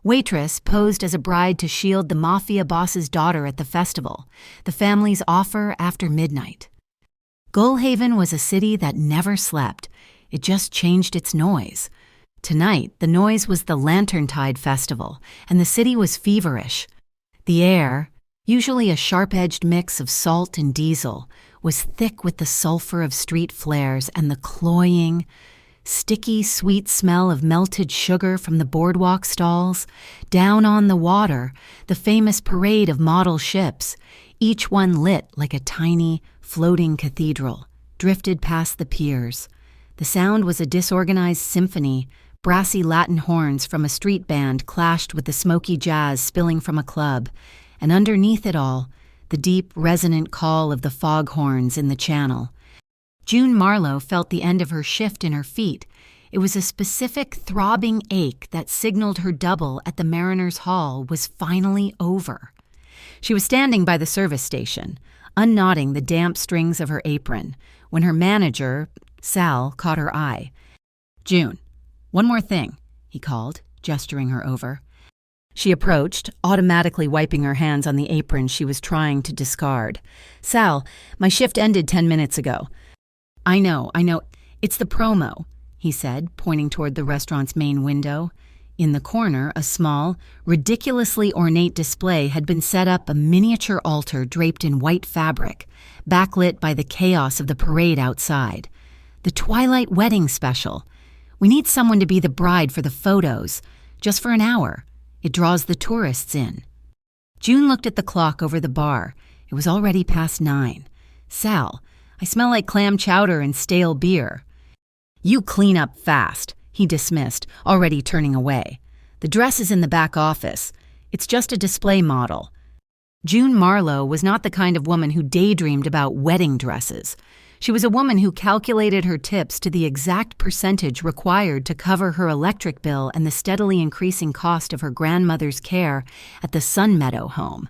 Waitress posed as a bride to shield the mafia boss's daughter at the festival, the family's offer after midnight. Gullhaven was a city that never slept. It just changed its noise. Tonight, the noise was the Lanterntide Festival, and the city was feverish. The air, usually a sharp-edged mix of salt and diesel, was thick with the sulfur of street flares and the cloying, sticky, sweet smell of melted sugar from the boardwalk stalls. Down on the water, the famous parade of model ships, each one lit like a tiny, floating cathedral, drifted past the piers. The sound was a disorganized symphony. Brassy Latin horns from a street band clashed with the smoky jazz spilling from a club, and underneath it all, the deep, resonant call of the foghorns in the channel. June Marlowe felt the end of her shift in her feet. It was a specific throbbing ache that signaled her double at the Mariners' Hall was finally over. She was standing by the service station, unknotting the damp strings of her apron, when her manager, Sal, caught her eye. "June, one more thing," he called, gesturing her over. She approached, automatically wiping her hands on the apron she was trying to discard. "Sal, my shift ended 10 minutes ago." I know. It's the promo," he said, pointing toward the restaurant's main window. In the corner, a small, ridiculously ornate display had been set up, a miniature altar draped in white fabric, backlit by the chaos of the parade outside. "The Twilight Wedding Special. We need someone to be the bride for the photos, just for an hour. It draws the tourists in." June looked at the clock over the bar. It was already past 9. "Sal, I smell like clam chowder and stale beer." "You clean up fast," he dismissed, already turning away. "The dress is in the back office. It's just a display model." June Marlowe was not the kind of woman who daydreamed about wedding dresses. She was a woman who calculated her tips to the exact percentage required to cover her electric bill and the steadily increasing cost of her grandmother's care at the Sun Meadow home.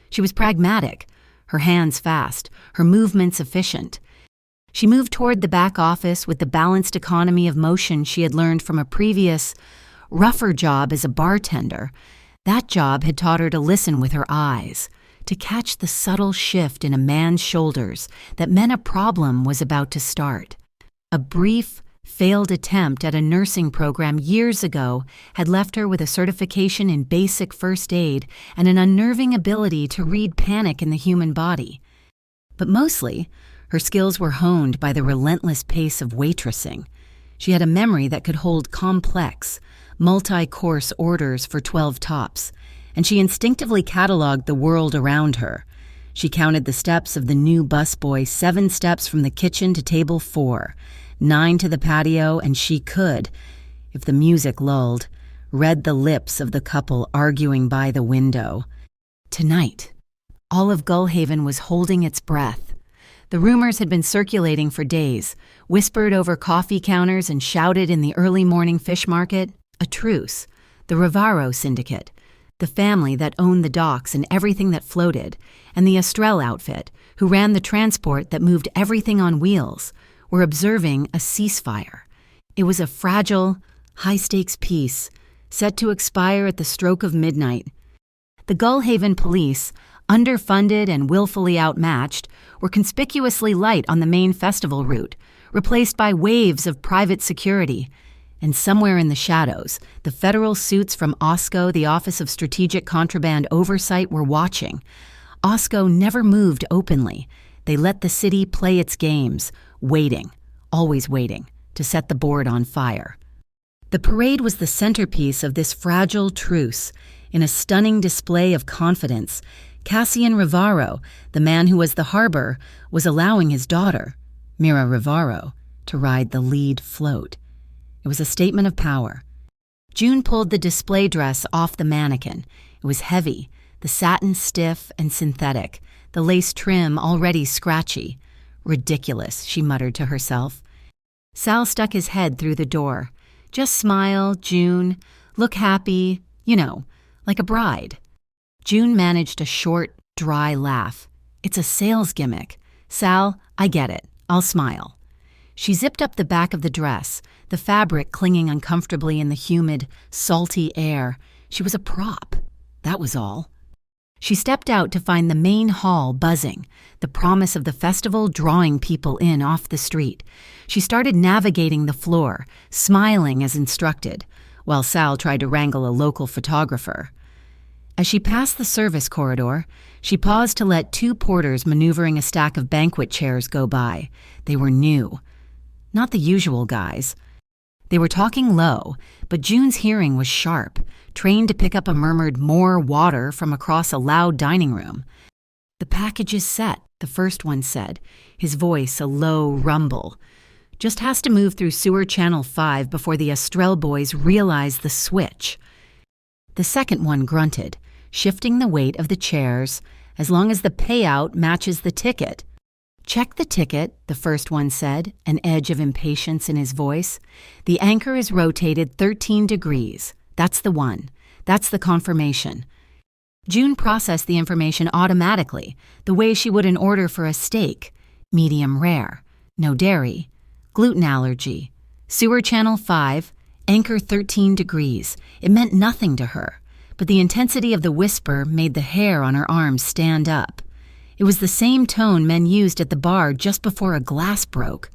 She was pragmatic, her hands fast, her movements efficient. She moved toward the back office with the balanced economy of motion she had learned from a previous, rougher job as a bartender. That job had taught her to listen with her eyes, to catch the subtle shift in a man's shoulders that meant a problem was about to start. A brief, failed attempt at a nursing program years ago had left her with a certification in basic first aid and an unnerving ability to read panic in the human body. But mostly, her skills were honed by the relentless pace of waitressing. She had a memory that could hold complex, multi-course orders for 12 tops, and she instinctively cataloged the world around her. She counted the steps of the new busboy 7 steps from the kitchen to table 4, 9 to the patio, and she could, if the music lulled, read the lips of the couple arguing by the window. Tonight, all of Gullhaven was holding its breath. The rumors had been circulating for days, whispered over coffee counters and shouted in the early morning fish market. A truce, the Rivaro Syndicate, the family that owned the docks and everything that floated, and the Estrell outfit, who ran the transport that moved everything on wheels, were observing a ceasefire. It was a fragile, high-stakes peace, set to expire at the stroke of midnight. The Gullhaven police, underfunded and willfully outmatched, were conspicuously light on the main festival route, replaced by waves of private security. And somewhere in the shadows, the federal suits from OSCO, the Office of Strategic Contraband Oversight, were watching. OSCO never moved openly. They let the city play its games, waiting, always waiting, to set the board on fire. The parade was the centerpiece of this fragile truce. In a stunning display of confidence, Cassian Rivaro, the man who was the harbor, was allowing his daughter, Mira Rivaro, to ride the lead float. It was a statement of power. June pulled the display dress off the mannequin. It was heavy, the satin stiff and synthetic, the lace trim already scratchy. "Ridiculous," she muttered to herself. Sal stuck his head through the door. "Just smile, June. Look happy, like a bride." June managed a short, dry laugh. "It's a sales gimmick. Sal, I get it. I'll smile." She zipped up the back of the dress, the fabric clinging uncomfortably in the humid, salty air. She was a prop. That was all. She stepped out to find the main hall buzzing, the promise of the festival drawing people in off the street. She started navigating the floor, smiling as instructed, while Sal tried to wrangle a local photographer. As she passed the service corridor, she paused to let two porters maneuvering a stack of banquet chairs go by. They were new. Not the usual guys. They were talking low, but June's hearing was sharp, trained to pick up a murmured "more water" from across a loud dining room. "The package is set," the first one said, his voice a low rumble. "Just has to move through sewer channel 5 before the Estrell boys realize the switch." The second one grunted, shifting the weight of the chairs as long as the payout matches the ticket. "Check the ticket," the first one said, an edge of impatience in his voice. "The anchor is rotated 13 degrees. That's the one. That's the confirmation." June processed the information automatically, the way she would an order for a steak. Medium rare, no dairy, gluten allergy, sewer channel 5, anchor 13 degrees. It meant nothing to her, but the intensity of the whisper made the hair on her arms stand up. It was the same tone men used at the bar just before a glass broke.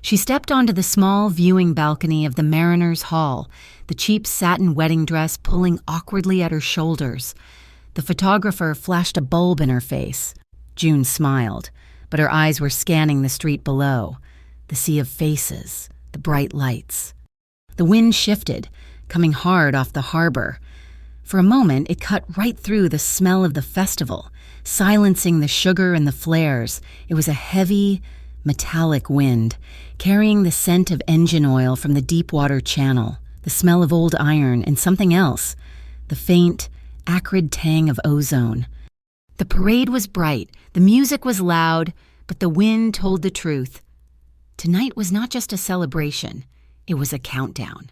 She stepped onto the small viewing balcony of the Mariners' Hall, the cheap satin wedding dress pulling awkwardly at her shoulders. The photographer flashed a bulb in her face. June smiled, but her eyes were scanning the street below, the sea of faces, the bright lights. The wind shifted, coming hard off the harbor. For a moment, it cut right through the smell of the festival, silencing the sugar and the flares. It was a heavy, metallic wind, carrying the scent of engine oil from the deep-water channel, the smell of old iron, and something else, the faint, acrid tang of ozone. The parade was bright, the music was loud, but the wind told the truth. Tonight was not just a celebration, it was a countdown.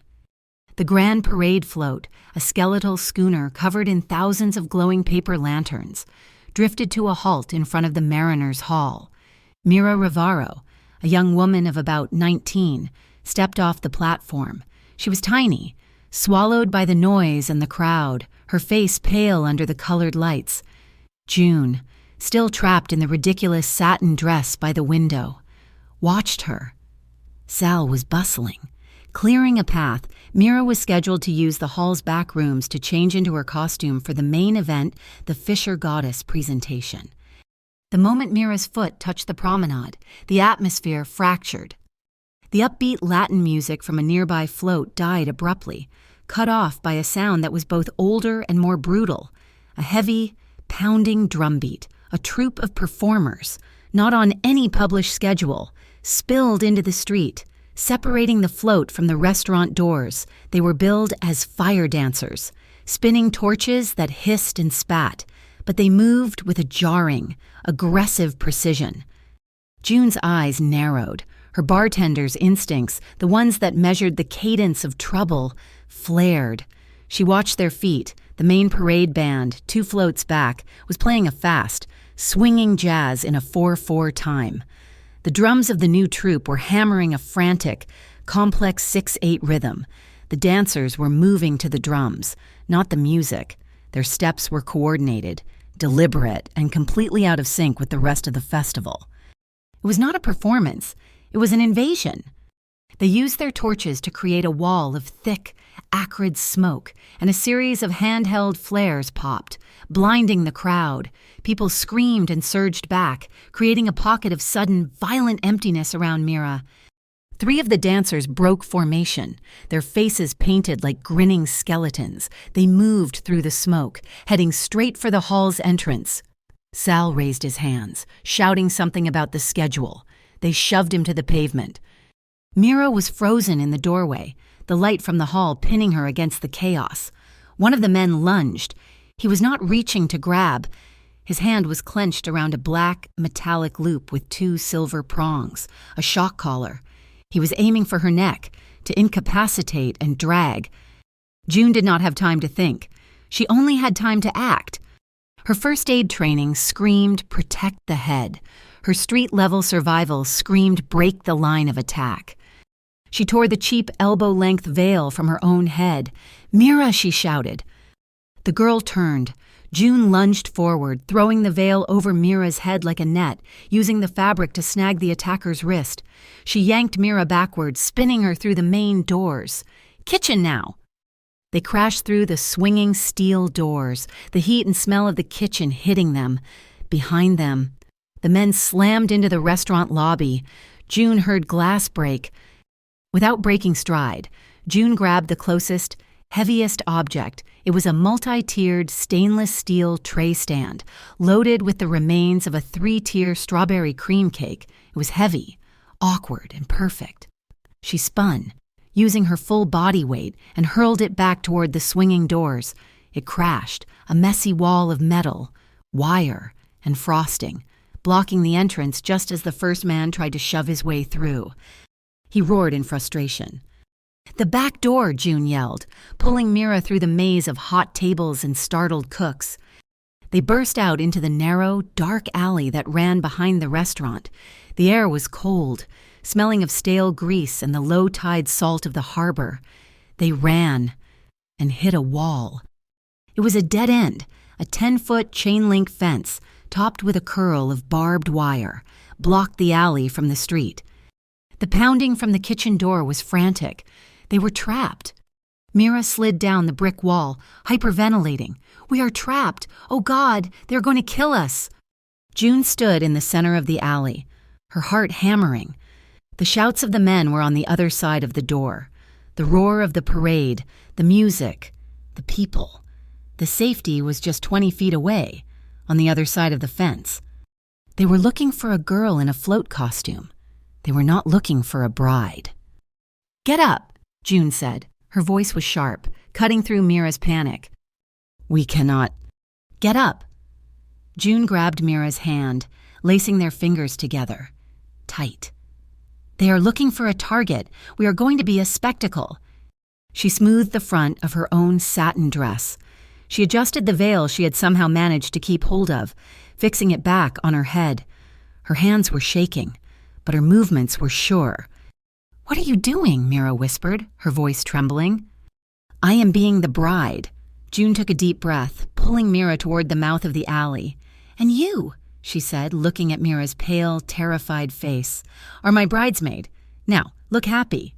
The grand parade float, a skeletal schooner covered in thousands of glowing paper lanterns, drifted to a halt in front of the Mariners' Hall. Mira Rivaro, a young woman of about 19, stepped off the platform. She was tiny, swallowed by the noise and the crowd, her face pale under the colored lights. June, still trapped in the ridiculous satin dress by the window, watched her. Sal was bustling. Clearing a path, Mira was scheduled to use the hall's back rooms to change into her costume for the main event, the Fisher Goddess presentation. The moment Mira's foot touched the promenade, the atmosphere fractured. The upbeat Latin music from a nearby float died abruptly, cut off by a sound that was both older and more brutal, a heavy, pounding drumbeat, a troupe of performers, not on any published schedule, spilled into the street. Separating the float from the restaurant doors, they were billed as fire dancers, spinning torches that hissed and spat, but they moved with a jarring, aggressive precision. June's eyes narrowed. Her bartender's instincts, the ones that measured the cadence of trouble, flared. She watched their feet. The main parade band, 2 floats back, was playing a fast, swinging jazz in a 4/4 time. The drums of the new troupe were hammering a frantic, complex 6/8 rhythm. The dancers were moving to the drums, not the music. Their steps were coordinated, deliberate, and completely out of sync with the rest of the festival. It was not a performance. It was an invasion. They used their torches to create a wall of thick, acrid smoke, and a series of handheld flares popped, blinding the crowd. People screamed and surged back, creating a pocket of sudden, violent emptiness around Mira. 3 of the dancers broke formation, their faces painted like grinning skeletons. They moved through the smoke, heading straight for the hall's entrance. Sal raised his hands, shouting something about the schedule. They shoved him to the pavement. Mira was frozen in the doorway, the light from the hall pinning her against the chaos. One of the men lunged. He was not reaching to grab. His hand was clenched around a black, metallic loop with 2 silver prongs, a shock collar. He was aiming for her neck, to incapacitate and drag. June did not have time to think. She only had time to act. Her first aid training screamed, "Protect the head." Her street-level survival screamed, "Break the line of attack." She tore the cheap elbow-length veil from her own head. "Mira," she shouted. The girl turned. June lunged forward, throwing the veil over Mira's head like a net, using the fabric to snag the attacker's wrist. She yanked Mira backward, spinning her through the main doors. Kitchen now! They crashed through the swinging steel doors, the heat and smell of the kitchen hitting them. Behind them, the men slammed into the restaurant lobby. June heard glass break. Without breaking stride, June grabbed the closest, heaviest object. It was a multi-tiered stainless steel tray stand, loaded with the remains of a 3-tier strawberry cream cake. It was heavy, awkward, and perfect. She spun, using her full body weight, and hurled it back toward the swinging doors. It crashed, a messy wall of metal, wire, and frosting, blocking the entrance just as the first man tried to shove his way through. He roared in frustration. "The back door," June yelled, pulling Mira through the maze of hot tables and startled cooks. They burst out into the narrow, dark alley that ran behind the restaurant. The air was cold, smelling of stale grease and the low-tide salt of the harbor. They ran and hit a wall. It was a dead end, a 10-foot chain-link fence, topped with a curl of barbed wire, blocked the alley from the street. The pounding from the kitchen door was frantic. They were trapped. Mira slid down the brick wall, hyperventilating. "We are trapped! Oh God, they're going to kill us!" June stood in the center of the alley, her heart hammering. The shouts of the men were on the other side of the door. The roar of the parade, the music, the people. The safety was just 20 feet away, on the other side of the fence. They were looking for a girl in a float costume. They were not looking for a bride. "Get up," June said. Her voice was sharp, cutting through Mira's panic. "We cannot." "Get up." June grabbed Mira's hand, lacing their fingers together. Tight. "They are looking for a target. We are going to be a spectacle." She smoothed the front of her own satin dress. She adjusted the veil she had somehow managed to keep hold of, fixing it back on her head. Her hands were shaking, but her movements were sure. "What are you doing?" Mira whispered, her voice trembling. "I am being the bride." June took a deep breath, pulling Mira toward the mouth of the alley. "And you," she said, looking at Mira's pale, terrified face, "are my bridesmaid. Now, look happy."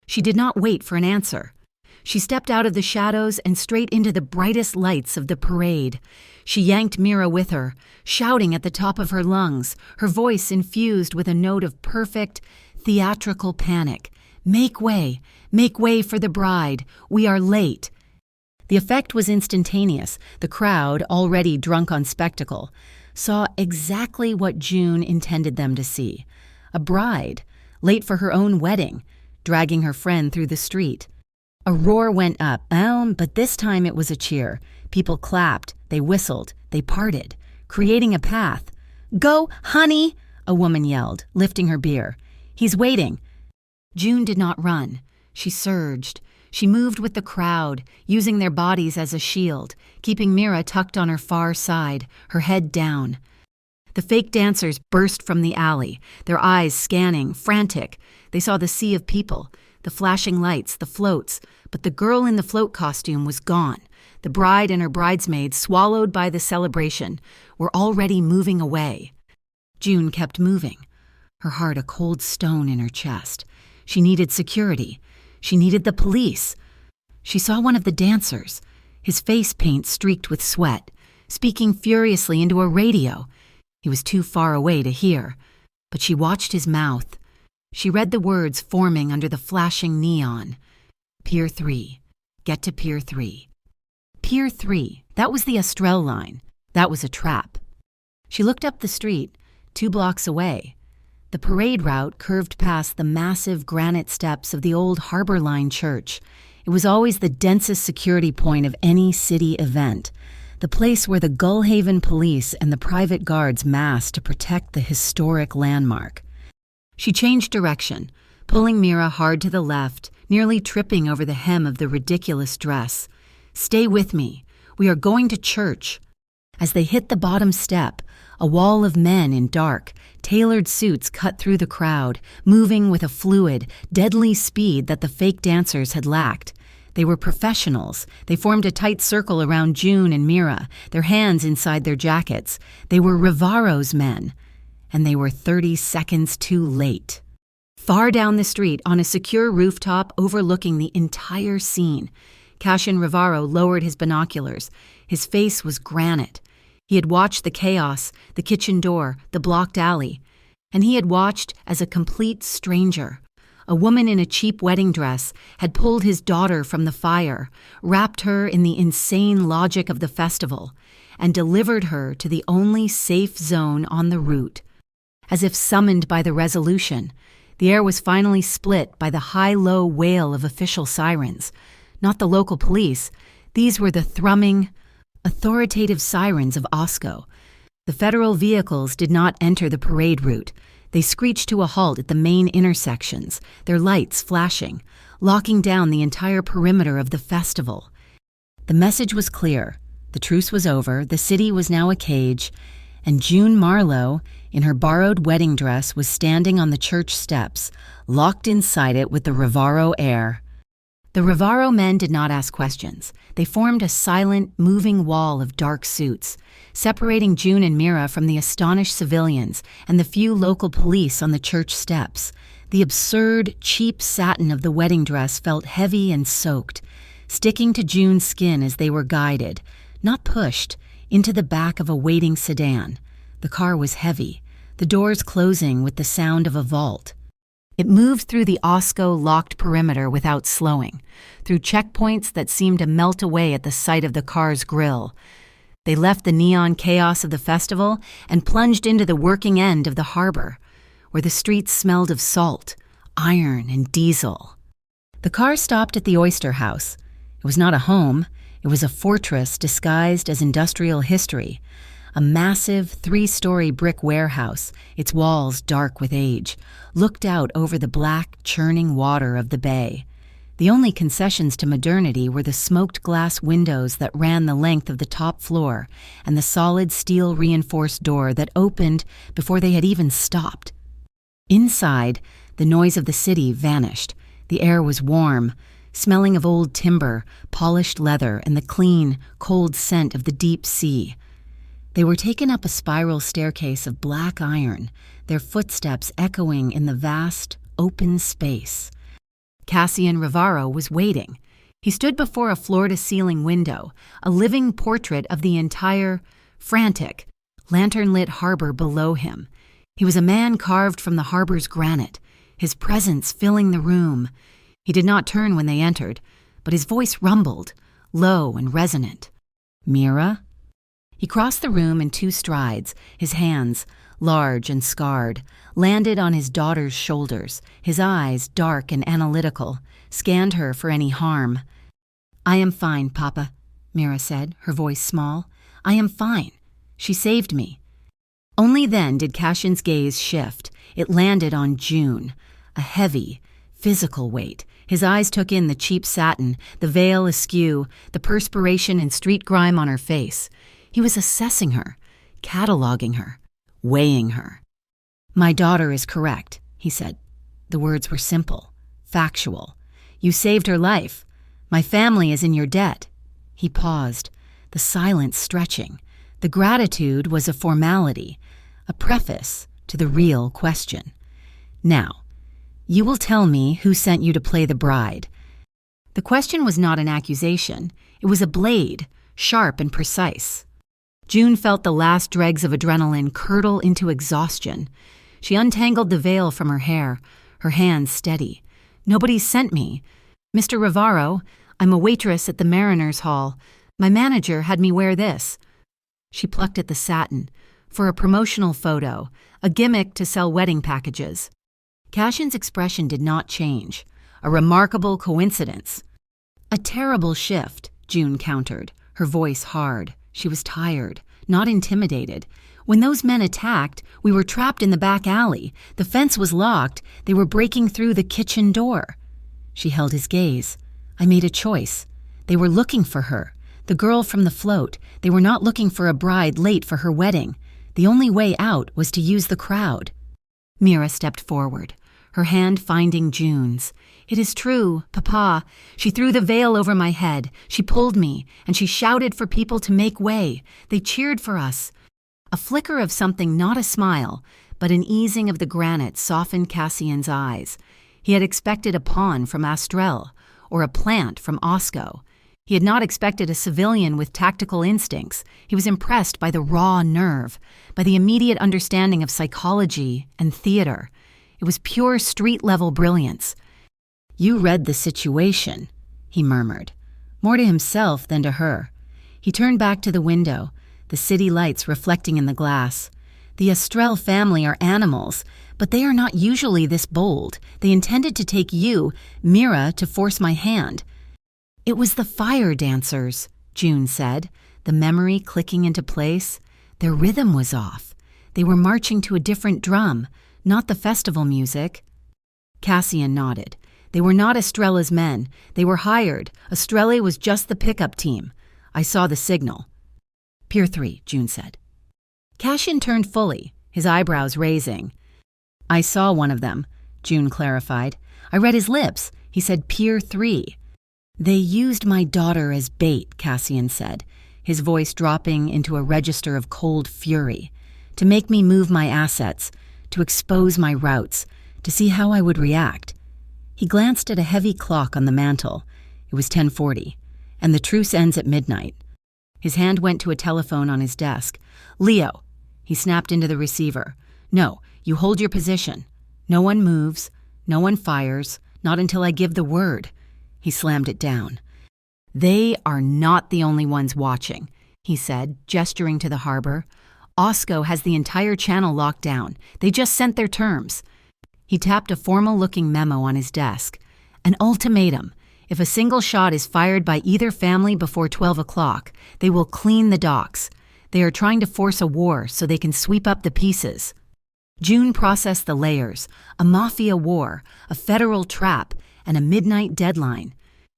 She did not wait for an answer. She stepped out of the shadows and straight into the brightest lights of the parade. She yanked Mira with her, shouting at the top of her lungs, her voice infused with a note of perfect, theatrical panic. Make way for the bride. We are late." The effect was instantaneous. The crowd, already drunk on spectacle, saw exactly what June intended them to see. A bride, late for her own wedding, dragging her friend through the street. A roar went up, but this time it was a cheer. People clapped, they whistled, they parted, creating a path. "Go, honey!" a woman yelled, lifting her beer. "He's waiting." June did not run. She surged. She moved with the crowd, using their bodies as a shield, keeping Mira tucked on her far side, her head down. The fake dancers burst from the alley, their eyes scanning, frantic. They saw the sea of people, the flashing lights, the floats, but the girl in the float costume was gone. The bride and her bridesmaids, swallowed by the celebration, were already moving away. June kept moving, her heart a cold stone in her chest. She needed security. She needed the police. She saw one of the dancers, his face paint streaked with sweat, speaking furiously into a radio. He was too far away to hear, but she watched his mouth. She read the words forming under the flashing neon. Pier 3. Get to Pier 3. Pier 3. That was the Estrell line. That was a trap. She looked up the street, 2 blocks away. The parade route curved past the massive granite steps of the old Harbor Line Church. It was always the densest security point of any city event, the place where the Gullhaven police and the private guards massed to protect the historic landmark. She changed direction, pulling Mira hard to the left, nearly tripping over the hem of the ridiculous dress. "Stay with me. We are going to church." As they hit the bottom step, a wall of men in dark, tailored suits cut through the crowd, moving with a fluid, deadly speed that the fake dancers had lacked. They were professionals. They formed a tight circle around June and Mira, their hands inside their jackets. They were Rivaro's men. And they were 30 seconds too late. Far down the street, on a secure rooftop overlooking the entire scene, Cassian Rivaro lowered his binoculars. His face was granite. He had watched the chaos, the kitchen door, the blocked alley. And he had watched as a complete stranger. A woman in a cheap wedding dress had pulled his daughter from the fire, wrapped her in the insane logic of the festival, and delivered her to the only safe zone on the route. As if summoned by the resolution, the air was finally split by the high-low wail of official sirens. Not the local police. These were the thrumming, authoritative sirens of OSCO. The federal vehicles did not enter the parade route. They screeched to a halt at the main intersections, their lights flashing, locking down the entire perimeter of the festival. The message was clear. The truce was over, the city was now a cage, and June Marlowe, in her borrowed wedding dress, was standing on the church steps, locked inside it with the Rivaro air. The Rivaro men did not ask questions. They formed a silent, moving wall of dark suits, separating June and Mira from the astonished civilians and the few local police on the church steps. The absurd, cheap satin of the wedding dress felt heavy and soaked, sticking to June's skin as they were guided, not pushed, into the back of a waiting sedan. The car was heavy, the doors closing with the sound of a vault. It moved through the OSCO-locked perimeter without slowing, through checkpoints that seemed to melt away at the sight of the car's grille. They left the neon chaos of the festival and plunged into the working end of the harbor, where the streets smelled of salt, iron, and diesel. The car stopped at the Oyster House. It was not a home. It was a fortress disguised as industrial history. A massive 3-story brick warehouse, its walls dark with age, looked out over the black, churning water of the bay. The only concessions to modernity were the smoked glass windows that ran the length of the top floor and the solid steel-reinforced door that opened before they had even stopped. Inside, the noise of the city vanished. The air was warm, smelling of old timber, polished leather, and the clean, cold scent of the deep sea. They were taken up a spiral staircase of black iron, their footsteps echoing in the vast, open space. Cassian Rivaro was waiting. He stood before a floor-to-ceiling window, a living portrait of the entire, frantic, lantern-lit harbor below him. He was a man carved from the harbor's granite, his presence filling the room. He did not turn when they entered, but his voice rumbled, low and resonant. "Mira?" He crossed the room in 2 strides, his hands, large and scarred, landed on his daughter's shoulders. His eyes, dark and analytical, scanned her for any harm. "I am fine, Papa," Mira said, her voice small. "I am fine. She saved me." Only then did Cassian's gaze shift. It landed on June, a heavy, physical weight. His eyes took in the cheap satin, the veil askew, the perspiration and street grime on her face. He was assessing her, cataloging her, weighing her. "My daughter is correct," he said. The words were simple, factual. "You saved her life. My family is in your debt." He paused, the silence stretching. The gratitude was a formality, a preface to the real question. "Now, you will tell me who sent you to play the bride." The question was not an accusation. It was a blade, sharp and precise. June felt the last dregs of adrenaline curdle into exhaustion. She untangled the veil from her hair, her hands steady. "Nobody sent me. Mr. Rivaro, I'm a waitress at the Mariners' Hall. My manager had me wear this." She plucked at the satin, for a promotional photo, a gimmick to sell wedding packages. Cassian's expression did not change. A remarkable coincidence. "A terrible shift," June countered, her voice hard. She was tired, not intimidated. "When those men attacked, we were trapped in the back alley. The fence was locked. They were breaking through the kitchen door." She held his gaze. "I made a choice. They were looking for her, the girl from the float. They were not looking for a bride late for her wedding. The only way out was to use the crowd." Mira stepped forward. her hand finding June's. "It is true, Papa. She threw the veil over my head. She pulled me, and she shouted for people to make way. They cheered for us." A flicker of something, not a smile, but an easing of the granite softened Cassian's eyes. He had expected a pawn from Astrel, or a plant from Osco. He had not expected a civilian with tactical instincts. He was impressed by the raw nerve, by the immediate understanding of psychology and theater. It was pure street-level brilliance. "You read the situation," he murmured, more to himself than to her. He turned back to the window, the city lights reflecting in the glass. "The Astrel family are animals, but they are not usually this bold. They intended to take you, Mira, to force my hand." "It was the fire dancers," June said, the memory clicking into place. Their rhythm was off. They were marching to a different drum, not the festival music. Cassian nodded. "They were not Estrella's men. They were hired. Estrella was just the pickup team. I saw the signal." "Pier 3, June said. Cassian turned fully, his eyebrows raising. "I saw one of them," June clarified. "I read his lips. He said Pier 3. "They used my daughter as bait," Cassian said, his voice dropping into a register of cold fury, "to make me move my assets, to expose my routes, to see how I would react." He glanced at a heavy clock on the mantel. It was 10:40, and the truce ends at midnight. His hand went to a telephone on his desk. "Leo," he snapped into the receiver. "No, you hold your position. No one moves, no one fires, not until I give the word." He slammed it down. "They are not the only ones watching," he said, gesturing to the harbor. "Osco has the entire channel locked down. They just sent their terms." He tapped a formal-looking memo on his desk. "An ultimatum. If a single shot is fired by either family before 12 o'clock, they will clean the docks. They are trying to force a war so they can sweep up the pieces." June processed the layers: a mafia war, a federal trap, and a midnight deadline.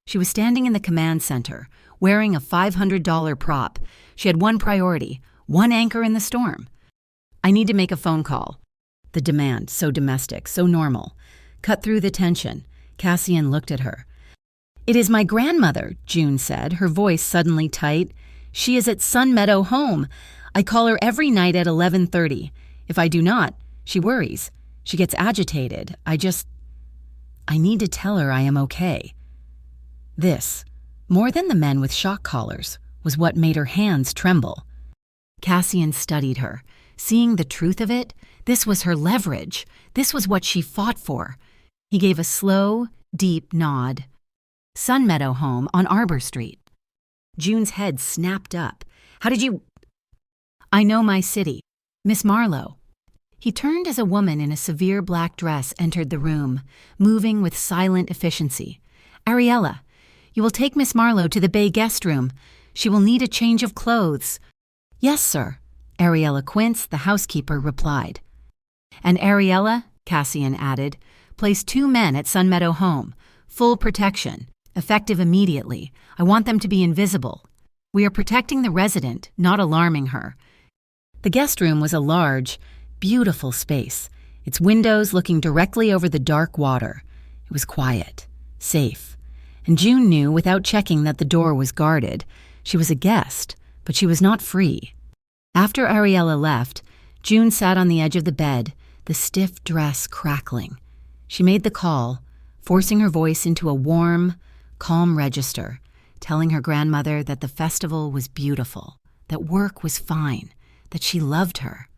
She was standing in the command center, wearing a $500 prop. She had one priority, one anchor in the storm. "I need to make a phone call." The demand, so domestic, so normal, cut through the tension. Cassian looked at her. "It is my grandmother," June said, her voice suddenly tight. "She is at Sun Meadow Home. I call her every night at 11:30. If I do not, she worries. She gets agitated. I need to tell her I am okay." This, more than the men with shock collars, was what made her hands tremble. Cassian studied her. Seeing the truth of it, this was her leverage. This was what she fought for. He gave a slow, deep nod. "Sun Meadow Home on Arbor Street." June's head snapped up. "How did you—" "I know my city. Miss Marlowe." He turned as a woman in a severe black dress entered the room, moving with silent efficiency. "Ariella, you will take Miss Marlowe to the Bay guest room. She will need a change of clothes." "Yes, sir," Ariella Quince, the housekeeper, replied. "And Ariella," Cassian added, "place 2 men at Sun Meadow Home. Full protection. Effective immediately. I want them to be invisible. We are protecting the resident, not alarming her." The guest room was a large, beautiful space, its windows looking directly over the dark water. It was quiet, safe, and June knew without checking that the door was guarded. She was a guest, but she was not free. After Ariella left, June sat on the edge of the bed, the stiff dress crackling. She made the call, forcing her voice into a warm, calm register, telling her grandmother that the festival was beautiful, that work was fine, that she loved her.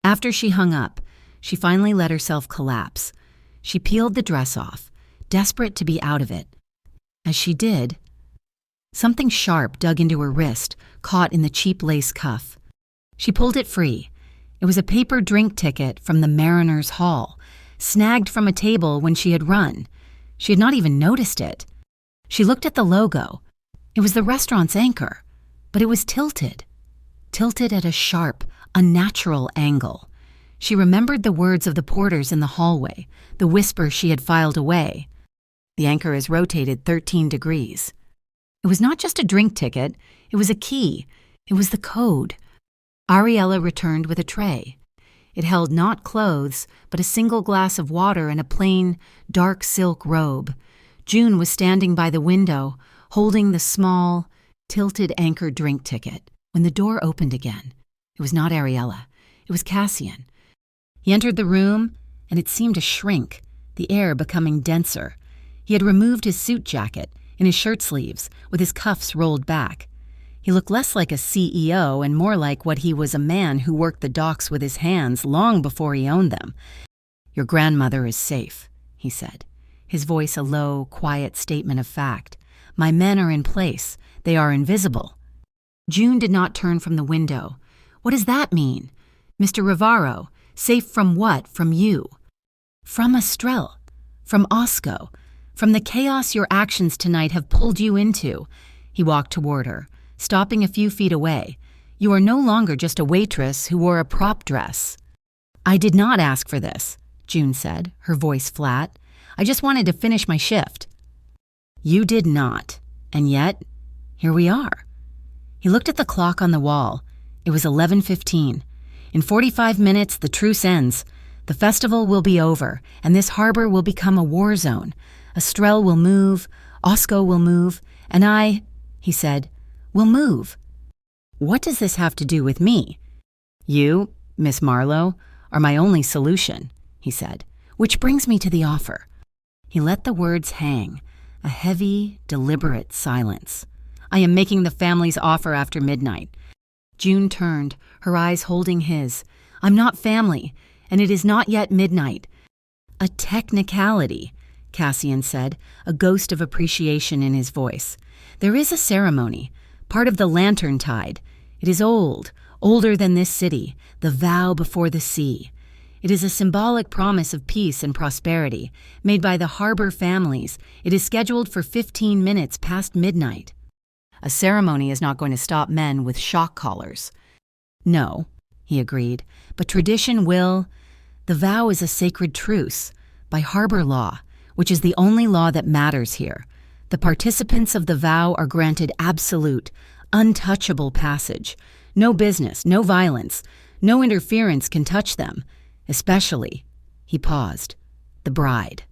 After she hung up, she finally let herself collapse. She peeled the dress off, desperate to be out of it. As she did, something sharp dug into her wrist, caught in the cheap lace cuff. She pulled it free. It was a paper drink ticket from the Mariners' Hall, snagged from a table when she had run. She had not even noticed it. She looked at the logo. It was the restaurant's anchor, but it was tilted at a sharp, unnatural angle. She remembered the words of the porters in the hallway, the whisper she had filed away. "The anchor is rotated 13 degrees. It was not just a drink ticket. It was a key. It was the code. Ariella returned with a tray. It held not clothes, but a single glass of water and a plain, dark silk robe. June was standing by the window, holding the small, tilted anchor drink ticket, when the door opened again. It was not Ariella. It was Cassian. He entered the room, and it seemed to shrink, the air becoming denser. He had removed his suit jacket, in his shirt sleeves, with his cuffs rolled back. He looked less like a CEO and more like what he was, a man who worked the docks with his hands long before he owned them. "Your grandmother is safe," he said, his voice a low, quiet statement of fact. "My men are in place. They are invisible." June did not turn from the window. "What does that mean? Mr. Rivaro, safe from what? From you?" "From Estrell. From Osco. From the chaos your actions tonight have pulled you into." He walked toward her, stopping a few feet away. "You are no longer just a waitress who wore a prop dress." "I did not ask for this," June said, her voice flat. "I just wanted to finish my shift." "You did not. And yet, here we are." He looked at the clock on the wall. It was 11:15. "In 45 minutes, the truce ends. The festival will be over, and this harbor will become a war zone. Estrell will move, Osco will move, and I," he said, "will move." "What does this have to do with me?" "You, Miss Marlowe, are my only solution," he said, "which brings me to the offer." He let the words hang, a heavy, deliberate silence. "I am making the family's offer after midnight." June turned, her eyes holding his. "I'm not family, and it is not yet midnight." "A technicality," Cassian said, a ghost of appreciation in his voice. "There is a ceremony, part of the lantern tide. It is old, older than this city, the vow before the sea. It is a symbolic promise of peace and prosperity, made by the harbor families. It is scheduled for 15 minutes past midnight." "A ceremony is not going to stop men with shock collars." "No," he agreed, "but tradition will. The vow is a sacred truce, by harbor law, which is the only law that matters here. The participants of the vow are granted absolute, untouchable passage. No business, no violence, no interference can touch them, especially," he paused, "the bride."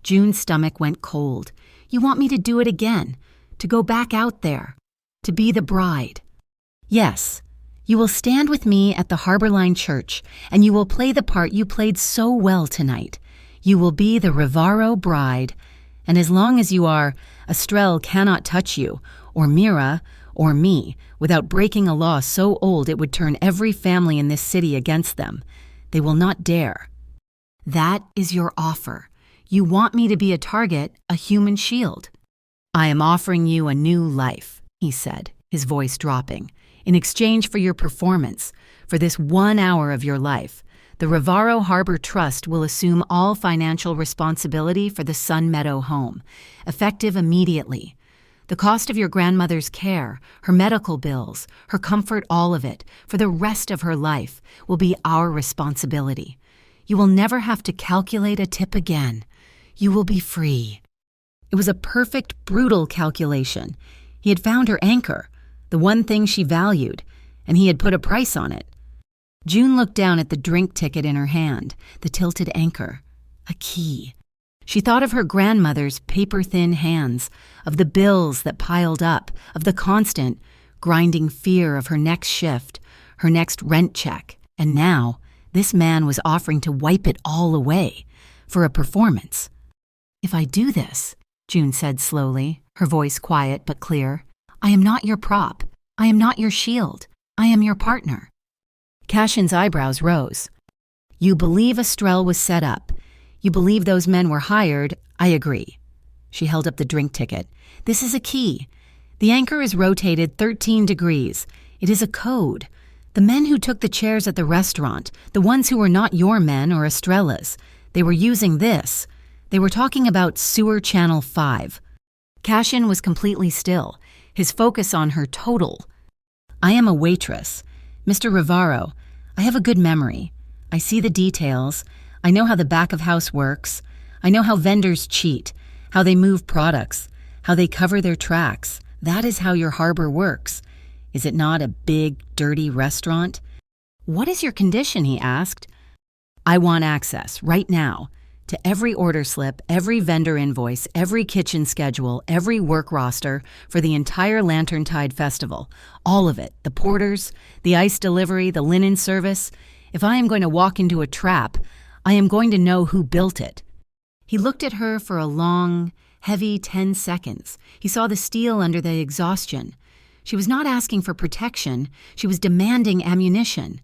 June's stomach went cold. "You want me to do it again? To go back out there? To be the bride?" "Yes. You will stand with me at the Harborline Church, and you will play the part you played so well tonight. You will be the Rivaro bride, and as long as you are, Estrell cannot touch you, or Mira, or me, without breaking a law so old it would turn every family in this city against them. They will not dare." "That is your offer. You want me to be a target, a human shield." "I am offering you a new life," he said, his voice dropping, "in exchange for your performance, for this 1 hour of your life. The Rivaro Harbor Trust will assume all financial responsibility for the Sun Meadow home, effective immediately. The cost of your grandmother's care, her medical bills, her comfort, all of it, for the rest of her life, will be our responsibility. You will never have to calculate a tip again. You will be free." It was a perfect, brutal calculation. He had found her anchor, the one thing she valued, and he had put a price on it. June looked down at the drink ticket in her hand, the tilted anchor. A key. She thought of her grandmother's paper-thin hands, of the bills that piled up, of the constant, grinding fear of her next shift, her next rent check, and now this man was offering to wipe it all away for a performance. "If I do this," June said slowly, her voice quiet but clear, "I am not your prop. I am not your shield. I am your partner." Cassian's eyebrows rose. "You believe Estrell was set up. You believe those men were hired. I agree." She held up the drink ticket. "This is a key. The anchor is rotated 13 degrees. It is a code. The men who took the chairs at the restaurant, the ones who were not your men or Estrella's, they were using this. They were talking about Sewer Channel 5. Cassian was completely still, his focus on her total. "I am a waitress. Mr. Rivaro, I have a good memory. I see the details. I know how the back of house works. I know how vendors cheat, how they move products, how they cover their tracks. That is how your harbor works. Is it not a big, dirty restaurant? "What is your condition?" he asked. "I want access, right now, to every order slip, every vendor invoice, every kitchen schedule, every work roster for the entire Lanterntide Festival. All of it, the porters, the ice delivery, the linen service. If I am going to walk into a trap, I am going to know who built it." He looked at her for a long, heavy 10 seconds. He saw the steel under the exhaustion. She was not asking for protection. She was demanding ammunition.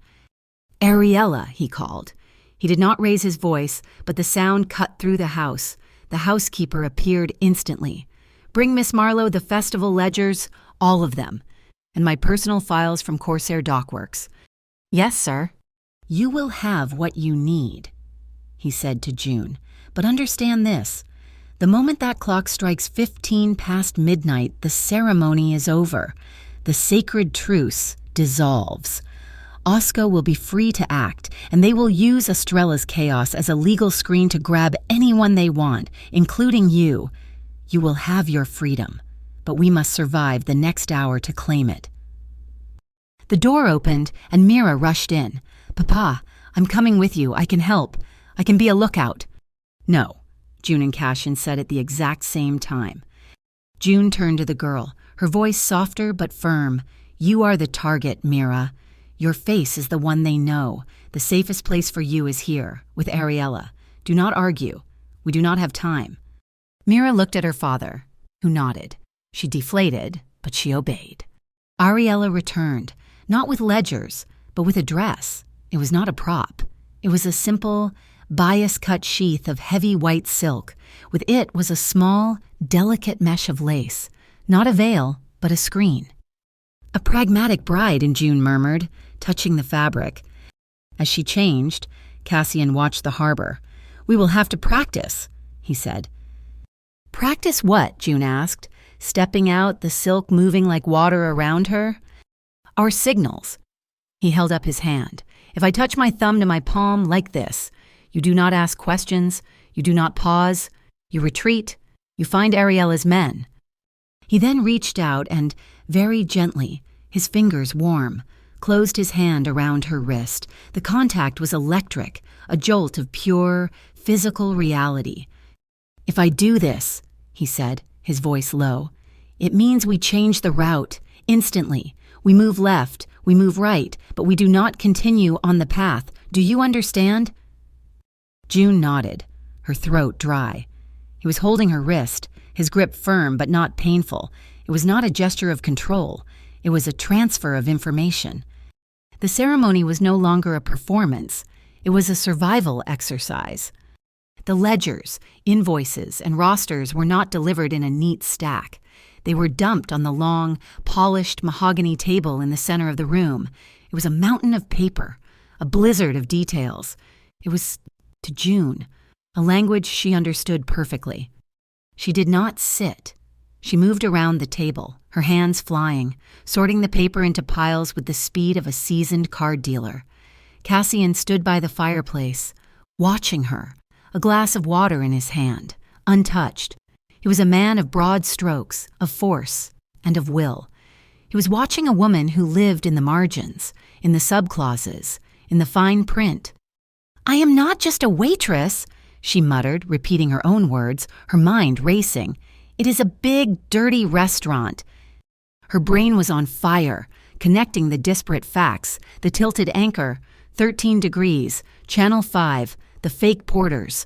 "Ariella," he called. He did not raise his voice, but the sound cut through the house. The housekeeper appeared instantly. "Bring Miss Marlowe the festival ledgers, all of them, and my personal files from Corsair Dockworks." "Yes, sir." "You will have what you need," he said to June. "But understand this. The moment that clock strikes 15 past midnight, the ceremony is over. The sacred truce dissolves. Osco will be free to act, and they will use Estrella's chaos as a legal screen to grab anyone they want, including you. You will have your freedom, but we must survive the next hour to claim it." The door opened, and Mira rushed in. "Papa, I'm coming with you. I can help. I can be a lookout." "No," June and Cassian said at the exact same time. June turned to the girl, her voice softer but firm. "You are the target, Mira. Your face is the one they know. The safest place for you is here, with Ariella. Do not argue. We do not have time." Mira looked at her father, who nodded. She deflated, but she obeyed. Ariella returned, not with ledgers, but with a dress. It was not a prop. It was a simple, bias-cut sheath of heavy white silk. With it was a small, delicate mesh of lace. Not a veil, but a screen. "A pragmatic bride," June murmured, touching the fabric. As she changed, Cassian watched the harbor. "We will have to practice," he said. "Practice what?" June asked, stepping out, the silk moving like water around her. "Our signals." He held up his hand. "If I touch my thumb to my palm like this, you do not ask questions, you do not pause, you retreat, you find Ariella's men." He then reached out and, very gently, his fingers warm, closed his hand around her wrist. The contact was electric, a jolt of pure, physical reality. "If I do this," he said, his voice low, "it means we change the route, instantly. We move left, we move right, but we do not continue on the path. Do you understand?" June nodded, her throat dry. He was holding her wrist, his grip firm but not painful. It was not a gesture of control. It was a transfer of information. The ceremony was no longer a performance. It was a survival exercise. The ledgers, invoices, and rosters were not delivered in a neat stack. They were dumped on the long, polished mahogany table in the center of the room. It was a mountain of paper, a blizzard of details. It was, to June, a language she understood perfectly. She did not sit. She moved around the table, her hands flying, sorting the paper into piles with the speed of a seasoned card dealer. Cassian stood by the fireplace, watching her, a glass of water in his hand, untouched. He was a man of broad strokes, of force, and of will. He was watching a woman who lived in the margins, in the subclauses, in the fine print. "I am not just a waitress," she muttered, repeating her own words, her mind racing. "It is a big, dirty restaurant." Her brain was on fire, connecting the disparate facts, the tilted anchor, 13 degrees, Channel 5, the fake porters.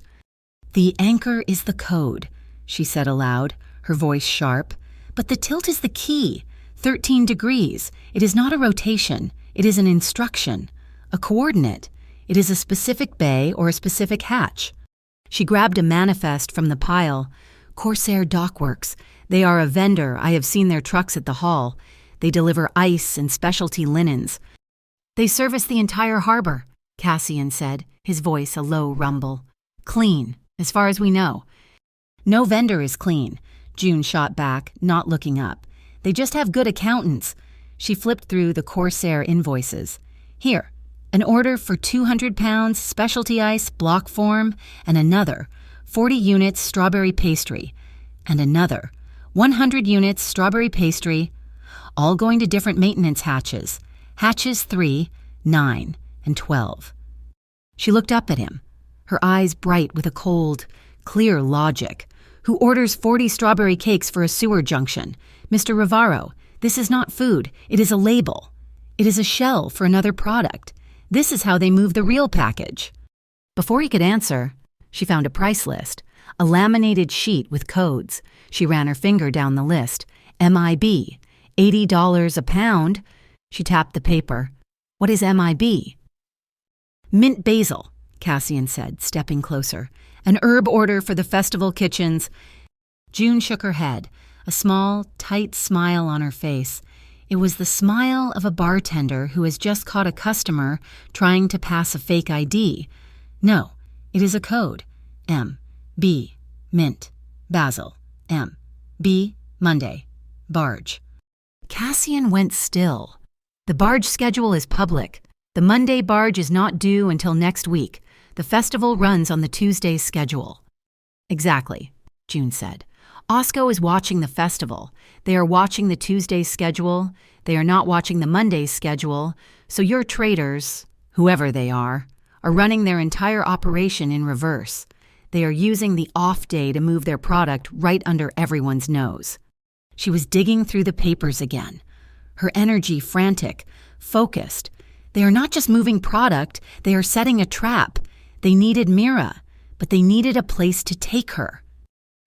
"The anchor is the code," she said aloud, her voice sharp. "But the tilt is the key. 13 degrees. It is not a rotation. It is an instruction, a coordinate. It is a specific bay or a specific hatch." She grabbed a manifest from the pile. "Corsair Dockworks. They are a vendor. I have seen their trucks at the hall. They deliver ice and specialty linens." "They service the entire harbor," Cassian said, his voice a low rumble. "Clean, as far as we know." "No vendor is clean," June shot back, not looking up. "They just have good accountants." She flipped through the Corsair invoices. "Here, an order for 200 pounds specialty ice block form, and another, 40 units strawberry pastry, and another, 100 units strawberry pastry, all going to different maintenance hatches. Hatches 3, 9, and 12. She looked up at him, her eyes bright with a cold, clear logic. Who orders 40 strawberry cakes for a sewer junction? Mr. Rivaro, this is not food. It is a label. It is a shell for another product. This is how they move the real package. Before he could answer, she found a price list, a laminated sheet with codes. She ran her finger down the list. MIB, $80 a pound. She tapped the paper. What is MIB? Mint basil, Cassian said, stepping closer. An herb order for the festival kitchens. June shook her head, a small, tight smile on her face. It was the smile of a bartender who has just caught a customer trying to pass a fake ID. No, it is a code. M, B, mint, basil, M, B, Monday, barge. Cassian went still. The barge schedule is public. The Monday barge is not due until next week. The festival runs on the Tuesday's schedule. Exactly, June said. Osco is watching the festival. They are watching the Tuesday's schedule. They are not watching the Monday's schedule. So your traders, whoever they are running their entire operation in reverse. They are using the off day to move their product right under everyone's nose. She was digging through the papers again, her energy frantic, focused. They are not just moving product, they are setting a trap. They needed Mira, but they needed a place to take her.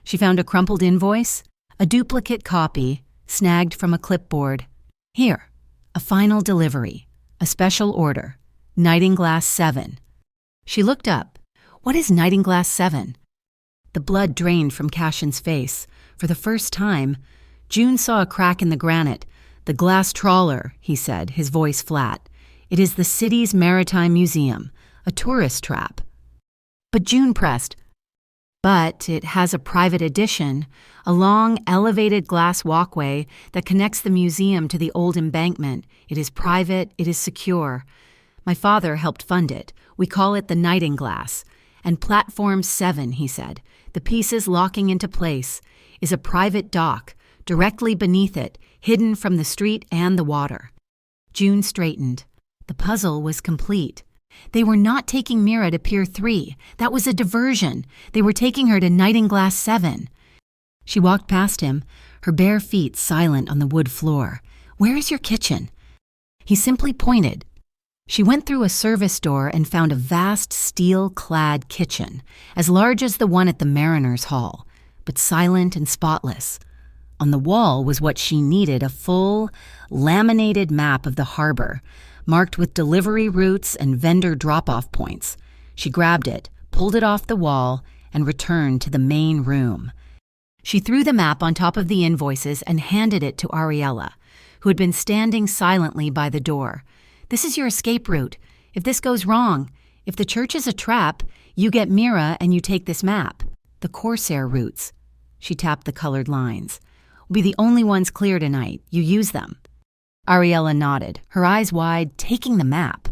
She found a crumpled invoice, a duplicate copy, snagged from a clipboard. Here, a final delivery, a special order, Nightinglass 7. She looked up. What is Nightinglass 7? The blood drained from Cassian's face. For the first time, June saw a crack in the granite. The glass trawler, he said, his voice flat. It is the city's maritime museum, a tourist trap. But June pressed. But it has a private addition, a long, elevated glass walkway that connects the museum to the old embankment. It is private, it is secure. My father helped fund it. We call it the Nightinglass. And Platform 7, he said, the pieces locking into place, is a private dock, directly beneath it, hidden from the street and the water. June straightened. The puzzle was complete. They were not taking Mira to Pier 3. That was a diversion. They were taking her to Nightinglass 7. She walked past him, her bare feet silent on the wood floor. Where is your kitchen? He simply pointed. She went through a service door and found a vast steel-clad kitchen, as large as the one at the Mariners' Hall, but silent and spotless. On the wall was what she needed, a full, laminated map of the harbor, marked with delivery routes and vendor drop-off points. She grabbed it, pulled it off the wall, and returned to the main room. She threw the map on top of the invoices and handed it to Ariella, who had been standing silently by the door. This is your escape route. If this goes wrong, if the church is a trap, you get Mira and you take this map. The Corsair routes. She tapped the colored lines. Will be the only ones clear tonight. You use them. Ariella nodded, her eyes wide, taking the map.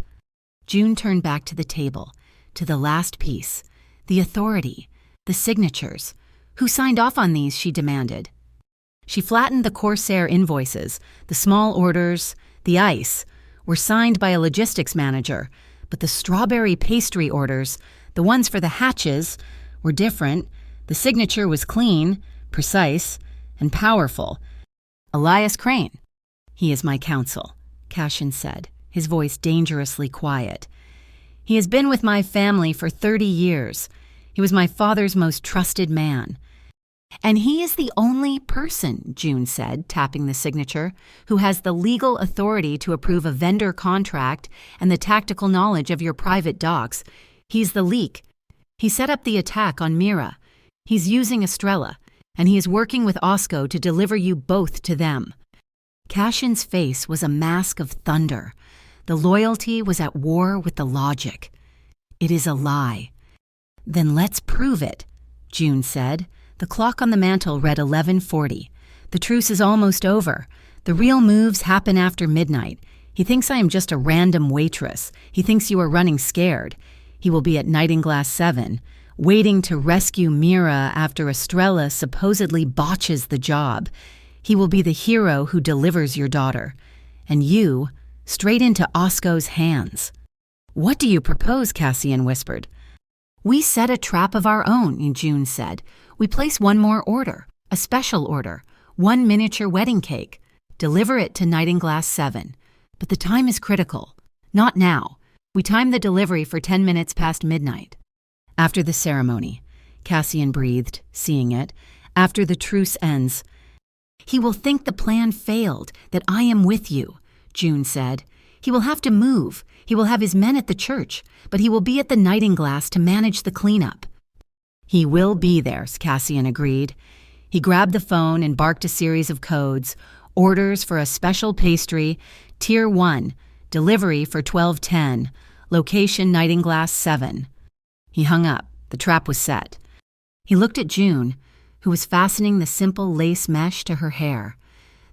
June turned back to the table, to the last piece. The authority, the signatures. Who signed off on these, she demanded. She flattened the Corsair invoices, the small orders, the ice, were signed by a logistics manager, but the strawberry pastry orders, the ones for the hatches, were different. The signature was clean, precise, and powerful. Elias Crane. He is my counsel, Cassian said, his voice dangerously quiet. He has been with my family for 30 years. He was my father's most trusted man. And he is the only person, June said, tapping the signature, who has the legal authority to approve a vendor contract and the tactical knowledge of your private docks. He's the leak. He set up the attack on Mira. He's using Estrella, and he is working with Osco to deliver you both to them. Cassian's face was a mask of thunder. The loyalty was at war with the logic. It is a lie. Then let's prove it, June said. The clock on the mantel read 11:40. The truce is almost over. The real moves happen after midnight. He thinks I am just a random waitress. He thinks you are running scared. He will be at Nightinglass 7, waiting to rescue Mira after Estrella supposedly botches the job. He will be the hero who delivers your daughter. And you, straight into Osco's hands. "What do you propose?" Cassian whispered. "We set a trap of our own," June said. "We place one more order, a special order, one miniature wedding cake. Deliver it to Nightinglass 7. But the time is critical. Not now. We time the delivery for 10 minutes past midnight." "After the ceremony," Cassian breathed, seeing it. "After the truce ends." "He will think the plan failed, that I am with you," June said. "He will have to move. He will have his men at the church, but he will be at the Nightinglass to manage the cleanup." "He will be there," Cassian agreed. He grabbed the phone and barked a series of codes, orders for a special pastry, Tier 1, delivery for 12:10, location Nightinglass 7. He hung up. The trap was set. He looked at June, who was fastening the simple lace mesh to her hair.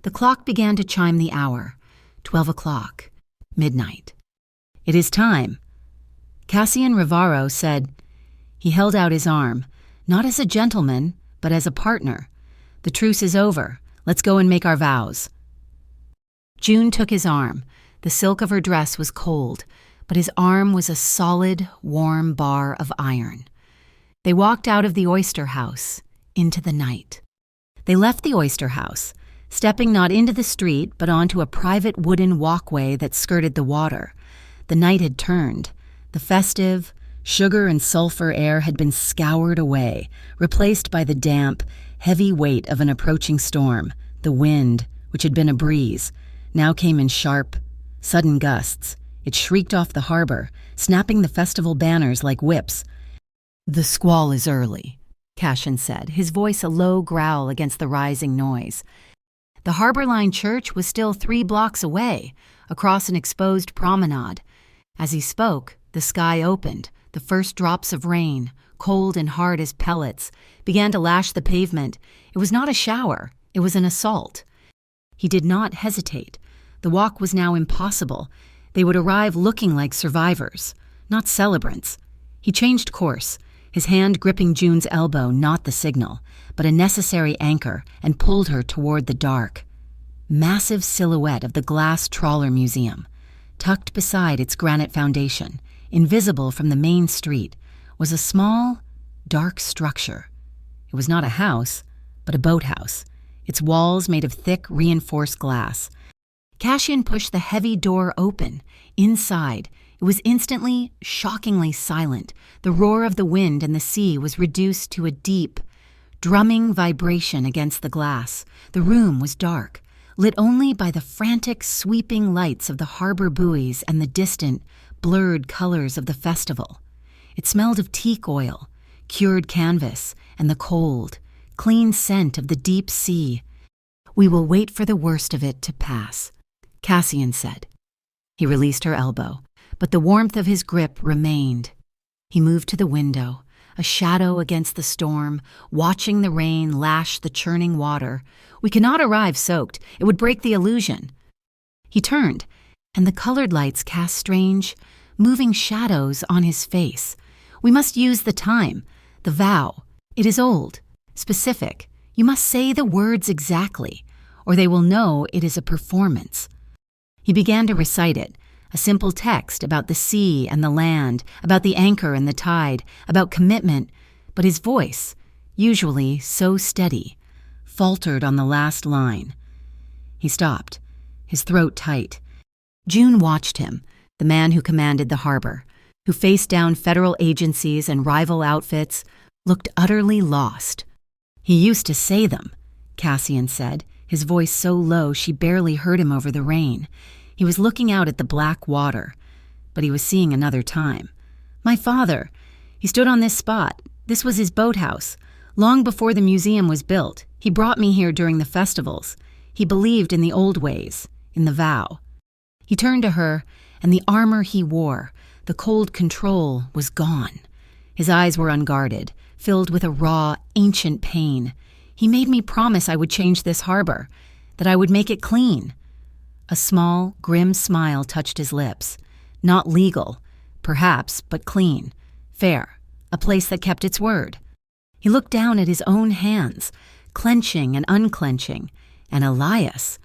The clock began to chime the hour. 12 o'clock. Midnight. "It is time." Cassian Rivaro said. He held out his arm, not as a gentleman, but as a partner. "The truce is over. Let's go and make our vows." June took his arm. The silk of her dress was cold, but his arm was a solid, warm bar of iron. They walked out of the oyster house, into the night. They left the oyster house, stepping not into the street but onto a private wooden walkway that skirted the water. The night had turned. The festive, sugar and sulfur air had been scoured away, replaced by the damp, heavy weight of an approaching storm. The wind, which had been a breeze, now came in sharp, sudden gusts. It shrieked off the harbor, snapping the festival banners like whips. "The squall is early," Cassian said, his voice a low growl against the rising noise. The Harbor Line Church was still 3 blocks away, across an exposed promenade. As he spoke, the sky opened. The first drops of rain, cold and hard as pellets, began to lash the pavement. It was not a shower, it was an assault. He did not hesitate. The walk was now impossible. They would arrive looking like survivors, not celebrants. He changed course, his hand gripping June's elbow, not the signal, but a necessary anchor, and pulled her toward the dark, massive silhouette of the glass trawler museum. Tucked beside its granite foundation, invisible from the main street, was a small, dark structure. It was not a house, but a boathouse, its walls made of thick, reinforced glass. Cassian pushed the heavy door open. Inside, it was instantly, shockingly silent. The roar of the wind and the sea was reduced to a deep, drumming vibration against the glass. The room was dark, lit only by the frantic, sweeping lights of the harbor buoys and the distant, blurred colors of the festival. It smelled of teak oil, cured canvas, and the cold, clean scent of the deep sea. "We will wait for the worst of it to pass," Cassian said. He released her elbow, but the warmth of his grip remained. He moved to the window, a shadow against the storm, watching the rain lash the churning water. "We cannot arrive soaked. It would break the illusion." He turned, and the colored lights cast strange, moving shadows on his face. "We must use the time, the vow. It is old, specific. You must say the words exactly, or they will know it is a performance." He began to recite it, a simple text about the sea and the land, about the anchor and the tide, about commitment, but his voice, usually so steady, faltered on the last line. He stopped, his throat tight. June watched him, the man who commanded the harbor, who faced down federal agencies and rival outfits, looked utterly lost. "He used to say them," Cassian said, his voice so low she barely heard him over the rain. He was looking out at the black water, but he was seeing another time. "My father, he stood on this spot. This was his boathouse. Long before the museum was built, he brought me here during the festivals. He believed in the old ways, in the vow." He turned to her, and the armor he wore, the cold control, was gone. His eyes were unguarded, filled with a raw, ancient pain. "He made me promise I would change this harbor, that I would make it clean." A small, grim smile touched his lips. Not legal, perhaps, but clean, fair, a place that kept its word. He looked down at his own hands, clenching and unclenching, and Elias.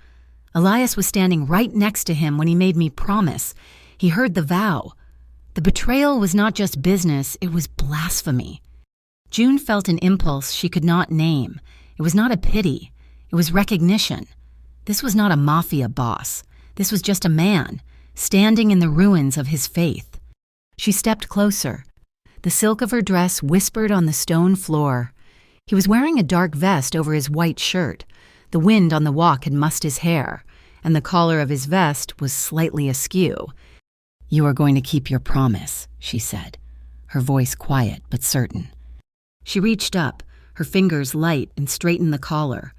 Elias was standing right next to him when he made me promise. He heard the vow The betrayal was not just business, it was blasphemy. June felt an impulse she could not name. It was not a pity, it was recognition. This was not a mafia boss. This was just a man, standing in the ruins of his faith. She stepped closer. The silk of her dress whispered on the stone floor. He was wearing a dark vest over his white shirt. The wind on the walk had mussed his hair, and the collar of his vest was slightly askew. "You are going to keep your promise," she said, her voice quiet but certain. She reached up, her fingers light, and straightened the collar.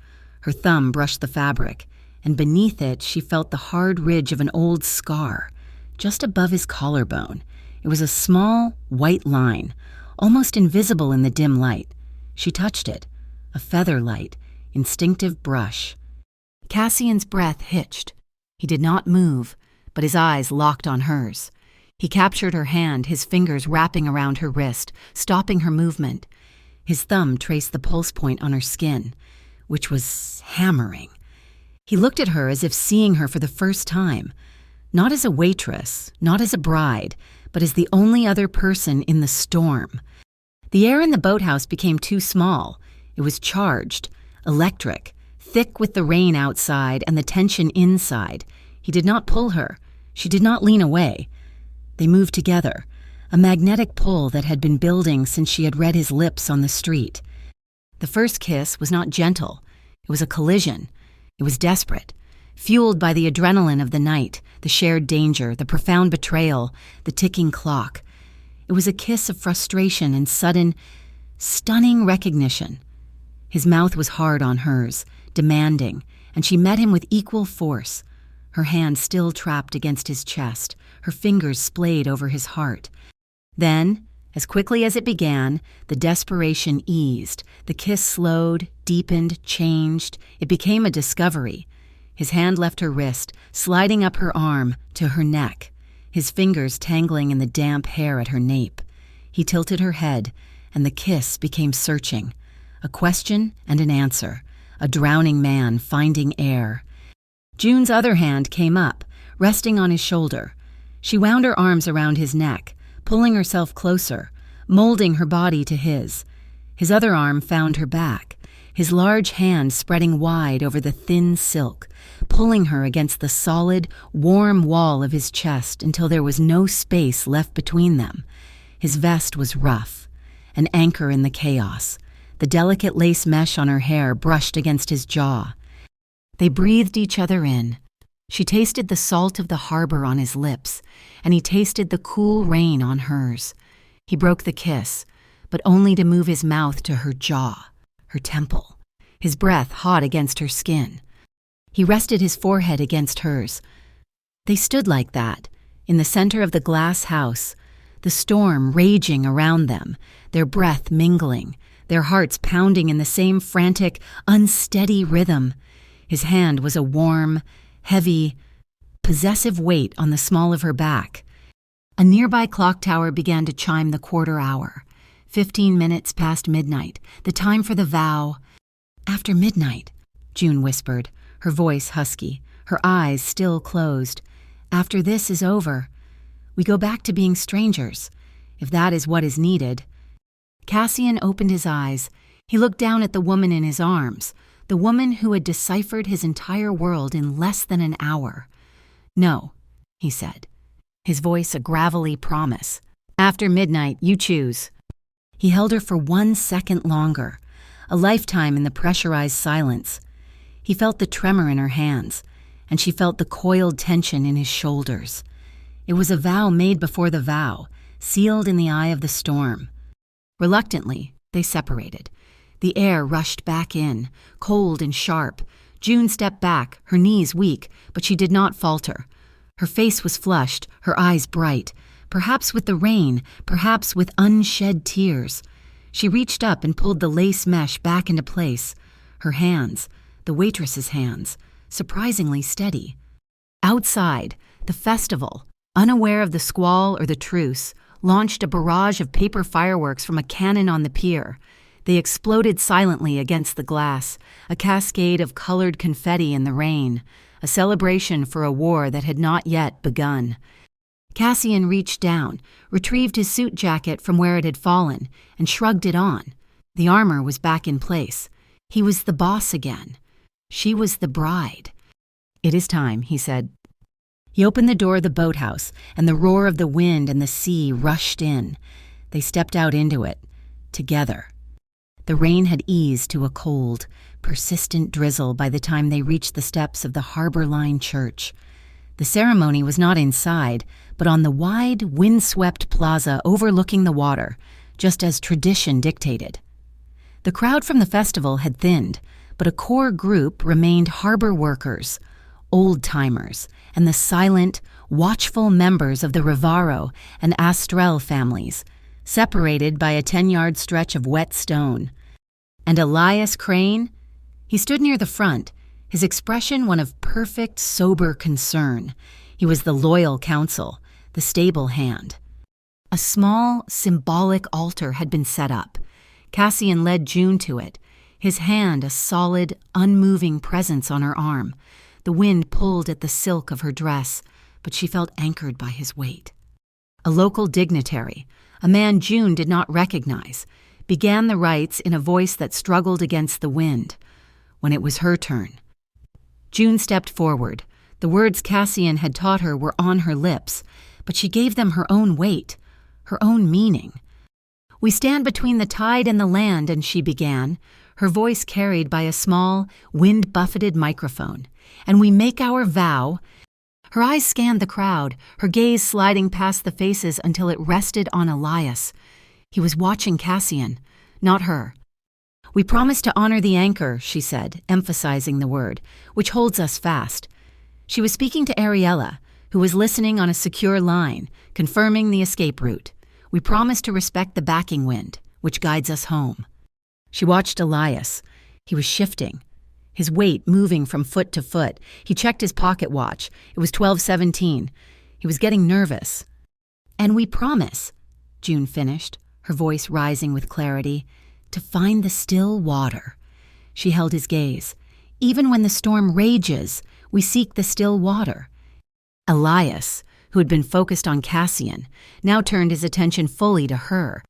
Her thumb brushed the fabric, and beneath it she felt the hard ridge of an old scar, just above his collarbone. It was a small, white line, almost invisible in the dim light. She touched it, a feather-light, instinctive brush. Cassian's breath hitched. He did not move, but his eyes locked on hers. He captured her hand, his fingers wrapping around her wrist, stopping her movement. His thumb traced the pulse point on her skin, which was hammering. He looked at her as if seeing her for the first time, not as a waitress, not as a bride, but as the only other person in the storm. The air in the boathouse became too small. It was charged, electric, thick with the rain outside and the tension inside. He did not pull her. She did not lean away. They moved together, a magnetic pull that had been building since she had read his lips on the street. The first kiss was not gentle. It was a collision. It was desperate, fueled by the adrenaline of the night, the shared danger, the profound betrayal, the ticking clock. It was a kiss of frustration and sudden, stunning recognition. His mouth was hard on hers, demanding, and she met him with equal force, her hand still trapped against his chest, her fingers splayed over his heart. Then, as quickly as it began, the desperation eased. The kiss slowed, deepened, changed. It became a discovery. His hand left her wrist, sliding up her arm to her neck, his fingers tangling in the damp hair at her nape. He tilted her head, and the kiss became searching. A question and an answer, a drowning man finding air. June's other hand came up, resting on his shoulder. She wound her arms around his neck, pulling herself closer, molding her body to his. His other arm found her back, his large hand spreading wide over the thin silk, pulling her against the solid, warm wall of his chest until there was no space left between them. His vest was rough, an anchor in the chaos. The delicate lace mesh on her hair brushed against his jaw. They breathed each other in. She tasted the salt of the harbor on his lips, and he tasted the cool rain on hers. He broke the kiss, but only to move his mouth to her jaw, her temple, his breath hot against her skin. He rested his forehead against hers. They stood like that, in the center of the glass house, the storm raging around them, their breath mingling, their hearts pounding in the same frantic, unsteady rhythm. His hand was a warm, heavy, possessive weight on the small of her back. A nearby clock tower began to chime the quarter hour. 15 minutes past midnight, the time for the vow. "After midnight," June whispered, her voice husky, her eyes still closed. "After this is over, we go back to being strangers, if that is what is needed." Cassian opened his eyes. He looked down at the woman in his arms, the woman who had deciphered his entire world in less than an hour. "No," he said, his voice a gravelly promise. "After midnight, you choose." He held her for 1 second longer, a lifetime in the pressurized silence. He felt the tremor in her hands, and she felt the coiled tension in his shoulders. It was a vow made before the vow, sealed in the eye of the storm. Reluctantly, they separated. The air rushed back in, cold and sharp. June stepped back, her knees weak, but she did not falter. Her face was flushed, her eyes bright, perhaps with the rain, perhaps with unshed tears. She reached up and pulled the lace mesh back into place. Her hands, the waitress's hands, surprisingly steady. Outside, the festival, unaware of the squall or the truce, launched a barrage of paper fireworks from a cannon on the pier. They exploded silently against the glass, a cascade of colored confetti in the rain, a celebration for a war that had not yet begun. Cassian reached down, retrieved his suit jacket from where it had fallen, and shrugged it on. The armor was back in place. He was the boss again. She was the bride. "It is time," he said. He opened the door of the boathouse, and the roar of the wind and the sea rushed in. They stepped out into it, together. The rain had eased to a cold, persistent drizzle by the time they reached the steps of the Harbor Line Church. The ceremony was not inside, but on the wide, wind-swept plaza overlooking the water, just as tradition dictated. The crowd from the festival had thinned, but a core group remained harbor workers, old-timers, and the silent, watchful members of the Rivaro and Astrell families, separated by a 10-yard stretch of wet stone. And Elias Crane? He stood near the front, his expression one of perfect, sober concern. He was the loyal counsel, the stable hand. A small, symbolic altar had been set up. Cassian led June to it, his hand a solid, unmoving presence on her arm. The wind pulled at the silk of her dress, but she felt anchored by his weight. A local dignitary, a man June did not recognize, began the rites in a voice that struggled against the wind. When it was her turn, June stepped forward. The words Cassian had taught her were on her lips, but she gave them her own weight, her own meaning. "We stand between the tide and the land," and she began, her voice carried by a small, wind-buffeted microphone. "And we make our vow." Her eyes scanned the crowd, her gaze sliding past the faces until it rested on Elias. He was watching Cassian, not her. "We promise to honor the anchor," she said, emphasizing the word, "which holds us fast." She was speaking to Ariella, who was listening on a secure line, confirming the escape route. "We promise to respect the backing wind, which guides us home." She watched Elias. He was shifting, his weight moving from foot to foot. He checked his pocket watch. It was 12:17. He was getting nervous. "And we promise," June finished, her voice rising with clarity, "to find the still water." She held his gaze. "Even when the storm rages, we seek the still water." Elias, who had been focused on Cassian, now turned his attention fully to her.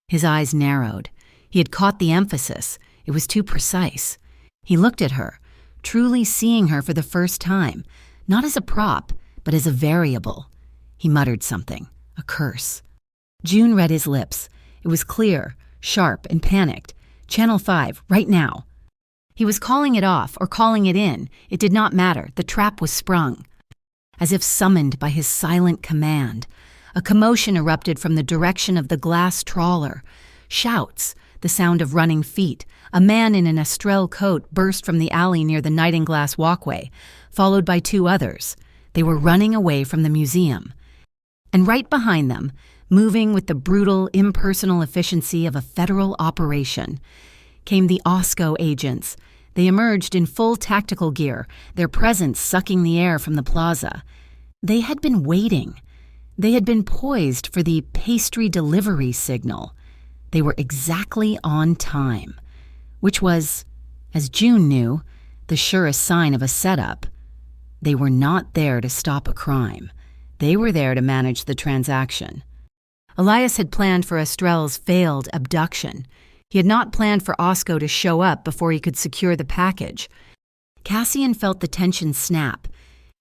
His eyes narrowed. He had caught the emphasis. It was too precise. He looked at her, truly seeing her for the first time, not as a prop, but as a variable. He muttered something, a curse. June read his lips. It was clear, sharp, and panicked. "Channel 5, right now." He was calling it off or calling it in. It did not matter. The trap was sprung. As if summoned by his silent command, a commotion erupted from the direction of the glass trawler. Shouts, the sound of running feet. A man in an Astrell coat burst from the alley near the Nightinglass walkway, followed by two others. They were running away from the museum. And right behind them, moving with the brutal, impersonal efficiency of a federal operation, came the OSCO agents. They emerged in full tactical gear, their presence sucking the air from the plaza. They had been waiting. They had been poised for the pastry delivery signal. They were exactly on time, which was, as June knew, the surest sign of a setup. They were not there to stop a crime. They were there to manage the transaction. Elias had planned for Astrell's failed abduction. He had not planned for OSCO to show up before he could secure the package. Cassian felt the tension snap.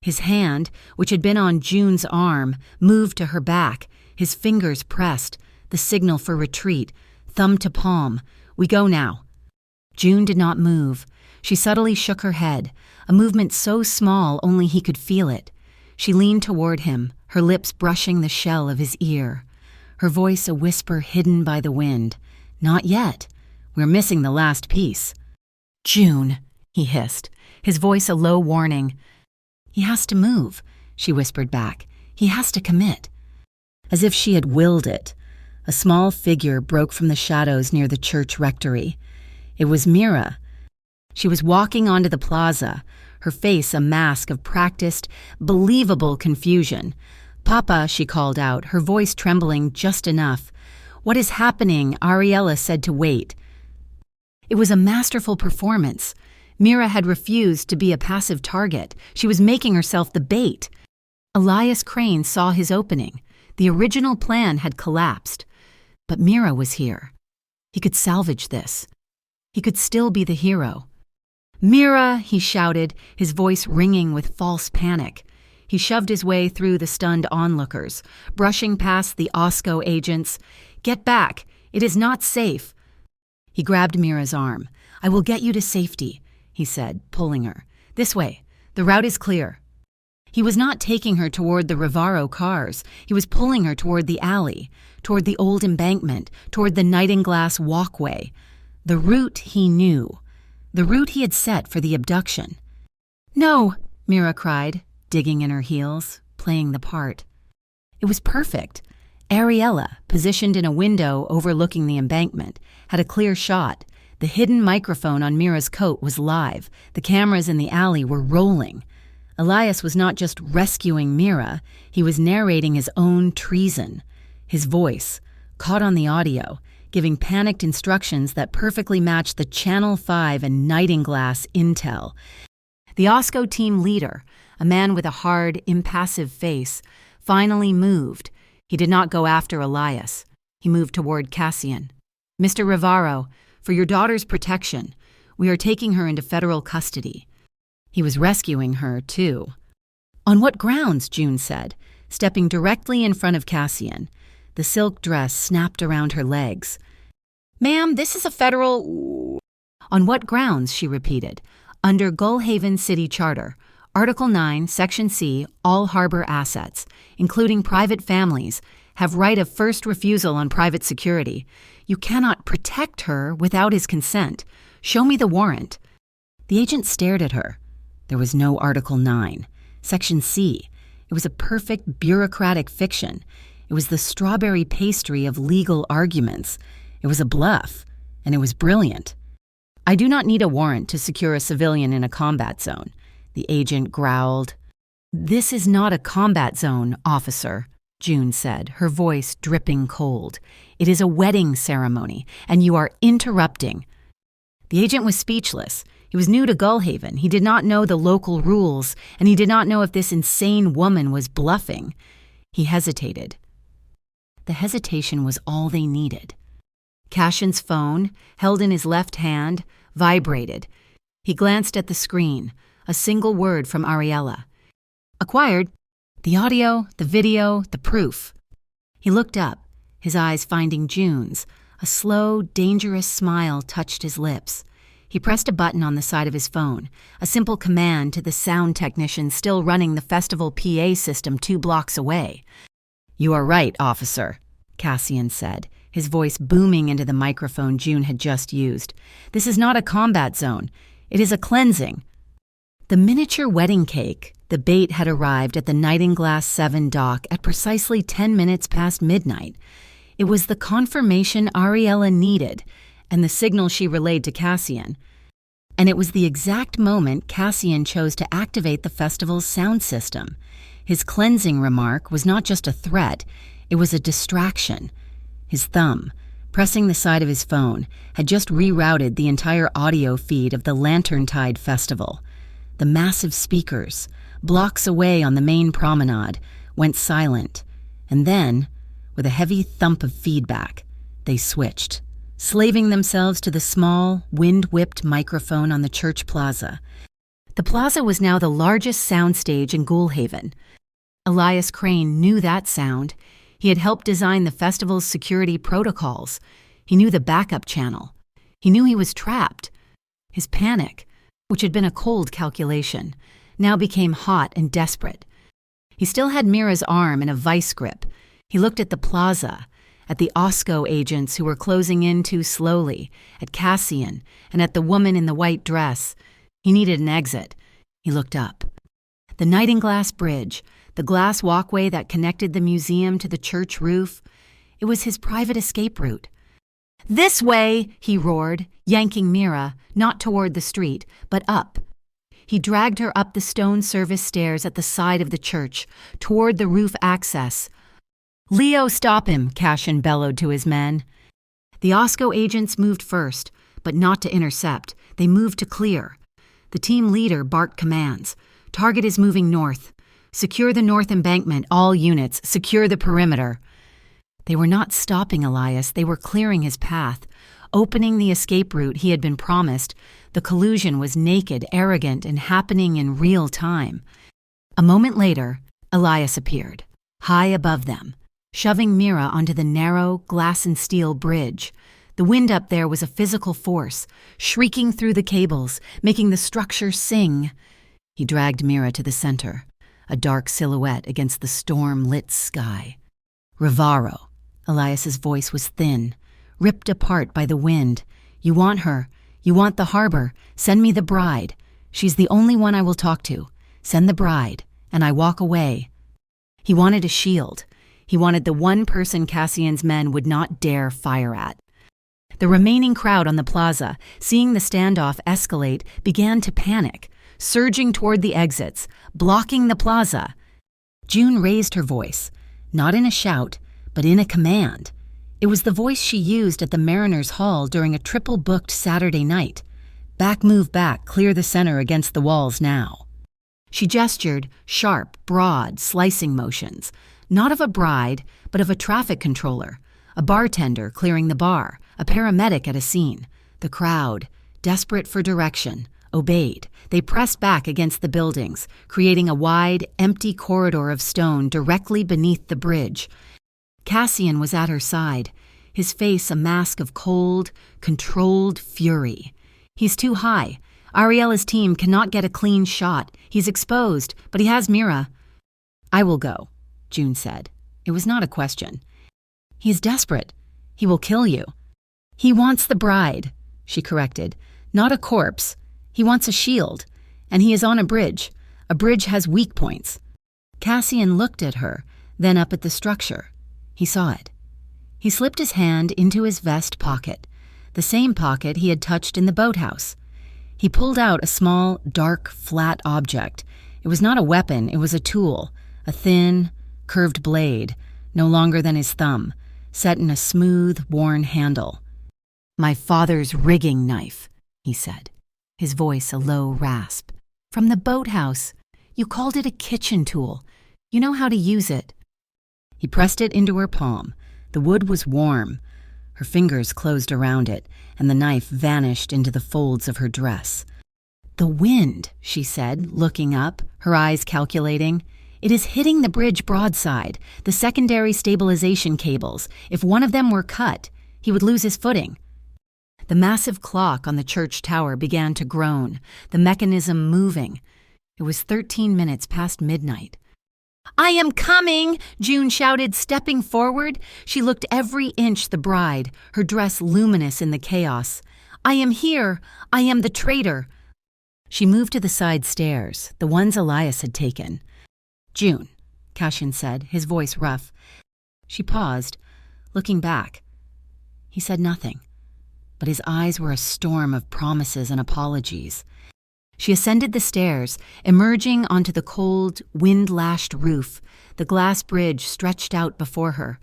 His hand, which had been on June's arm, moved to her back, his fingers pressed, the signal for retreat, thumb to palm. "We go now." June did not move. She subtly shook her head, a movement so small only he could feel it. She leaned toward him, her lips brushing the shell of his ear. Her voice a whisper hidden by the wind. "Not yet. We're missing the last piece." "June," he hissed, his voice a low warning. "He has to move," she whispered back. "He has to commit." As if she had willed it, a small figure broke from the shadows near the church rectory. It was Mira. She was walking onto the plaza, her face a mask of practiced, believable confusion. "Papa," she called out, her voice trembling just enough. "What is happening?" Ariella said to wait. It was a masterful performance. Mira had refused to be a passive target. She was making herself the bait. Elias Crane saw his opening. The original plan had collapsed. But Mira was here. He could salvage this. He could still be the hero. "Mira!" he shouted, his voice ringing with false panic. He shoved his way through the stunned onlookers, brushing past the OSCO agents. "Get back! It is not safe!" He grabbed Mira's arm. "I will get you to safety," he said, pulling her. "This way. The route is clear." He was not taking her toward the Rivaro cars. He was pulling her toward the alley, toward the old embankment, toward the Nightinglass walkway. The route he knew. The route he had set for the abduction. "No!" Mira cried, digging in her heels, playing the part. It was perfect. Ariella, positioned in a window overlooking the embankment, had a clear shot. The hidden microphone on Mira's coat was live. The cameras in the alley were rolling. Elias was not just rescuing Mira, he was narrating his own treason. His voice, caught on the audio, giving panicked instructions that perfectly matched the Channel 5 and Nightinglass intel. The OSCO team leader, a man with a hard, impassive face, finally moved. He did not go after Elias. He moved toward Cassian. "Mr. Rivaro, for your daughter's protection, we are taking her into federal custody." He was rescuing her, too. "On what grounds?" June said, stepping directly in front of Cassian. The silk dress snapped around her legs. "Ma'am, this is a federal—" "On what grounds?" she repeated. "Under Gullhaven City Charter, Article 9, Section C, all harbor assets, including private families, have right of first refusal on private security. You cannot protect her without his consent. Show me the warrant." The agent stared at her. There was no Article 9. Section C. It was a perfect bureaucratic fiction. It was the strawberry pastry of legal arguments. It was a bluff, and it was brilliant. "I do not need a warrant to secure a civilian in a combat zone," the agent growled. "This is not a combat zone, officer," June said, her voice dripping cold. "It is a wedding ceremony, and you are interrupting." The agent was speechless. He was new to Gullhaven. He did not know the local rules, and he did not know if this insane woman was bluffing. He hesitated. The hesitation was all they needed. Cassian's phone, held in his left hand, vibrated. He glanced at the screen. A single word from Ariella. "Acquired. The audio, the video, the proof." He looked up, his eyes finding June's. A slow, dangerous smile touched his lips. He pressed a button on the side of his phone, a simple command to the sound technician still running the festival PA system 2 blocks away. "You are right, officer," Cassian said, his voice booming into the microphone June had just used. "This is not a combat zone. It is a cleansing." The miniature wedding cake, the bait had arrived at the Nightinglass 7 dock at precisely 10 minutes past midnight. It was the confirmation Ariella needed, and the signal she relayed to Cassian. And it was the exact moment Cassian chose to activate the festival's sound system. His cleansing remark was not just a threat, it was a distraction. His thumb, pressing the side of his phone, had just rerouted the entire audio feed of the Lanterntide Festival. The massive speakers, blocks away on the main promenade, went silent, and then, with a heavy thump of feedback, they switched, slaving themselves to the small, wind-whipped microphone on the church plaza. The plaza was now the largest soundstage in Gullhaven. Elias Crane knew that sound. He had helped design the festival's security protocols. He knew the backup channel. He knew he was trapped. His panic, which had been a cold calculation, now became hot and desperate. He still had Mira's arm in a vice grip. He looked at the plaza, at the OSCO agents who were closing in too slowly, at Cassian, and at the woman in the white dress. He needed an exit. He looked up. The Nightinglass Bridge, the glass walkway that connected the museum to the church roof, it was his private escape route. "This way!" he roared, yanking Mira, not toward the street, but up. He dragged her up the stone service stairs at the side of the church, toward the roof access. "Leo, stop him!" Cassian bellowed to his men. The OSCO agents moved first, but not to intercept. They moved to clear. The team leader barked commands. "Target is moving north. Secure the north embankment, all units. Secure the perimeter. They were not stopping Elias, they were clearing his path, opening the escape route he had been promised. The collusion was naked, arrogant, and happening in real time. A moment later, Elias appeared, high above them, shoving Mira onto the narrow, glass-and-steel bridge. The wind up there was a physical force, shrieking through the cables, making the structure sing. He dragged Mira to the center, a dark silhouette against the storm-lit sky. Rivaro. Elias's voice was thin, ripped apart by the wind. You want her. You want the harbor. Send me the bride. She's the only one I will talk to. Send the bride, and I walk away. He wanted a shield. He wanted the one person Cassian's men would not dare fire at. The remaining crowd on the plaza, seeing the standoff escalate, began to panic, surging toward the exits, blocking the plaza. June raised her voice, not in a shout, but in a command. It was the voice she used at the Mariners' Hall during a triple-booked Saturday night. Back, move back, clear the center against the walls now. She gestured, sharp, broad, slicing motions, not of a bride, but of a traffic controller, a bartender clearing the bar, a paramedic at a scene. The crowd, desperate for direction, obeyed. They pressed back against the buildings, creating a wide, empty corridor of stone directly beneath the bridge. Cassian was at her side, his face a mask of cold, controlled fury. He's too high. Ariella's team cannot get a clean shot. He's exposed, but he has Mira. I will go, June said. It was not a question. He's desperate. He will kill you. He wants the bride, she corrected. Not a corpse. He wants a shield. And he is on a bridge. A bridge has weak points. Cassian looked at her, then up at the structure. He saw it. He slipped his hand into his vest pocket, the same pocket he had touched in the boathouse. He pulled out a small, dark, flat object. It was not a weapon, it was a tool, a thin, curved blade, no longer than his thumb, set in a smooth, worn handle. My father's rigging knife, he said, his voice a low rasp. From the boathouse. You called it a kitchen tool. You know how to use it. He pressed it into her palm. The wood was warm. Her fingers closed around it, and the knife vanished into the folds of her dress. The wind, she said, looking up, her eyes calculating. It is hitting the bridge broadside, the secondary stabilization cables. If one of them were cut, he would lose his footing. The massive clock on the church tower began to groan, the mechanism moving. It was 13 minutes past midnight. I am coming, June shouted, stepping forward. She looked every inch the bride, her dress luminous in the chaos. I am here. I am the traitor. She moved to the side stairs, the ones Elias had taken. June, Cassian said, his voice rough. She paused, looking back. He said nothing, but his eyes were a storm of promises and apologies. She ascended the stairs, emerging onto the cold, wind-lashed roof. The glass bridge stretched out before her.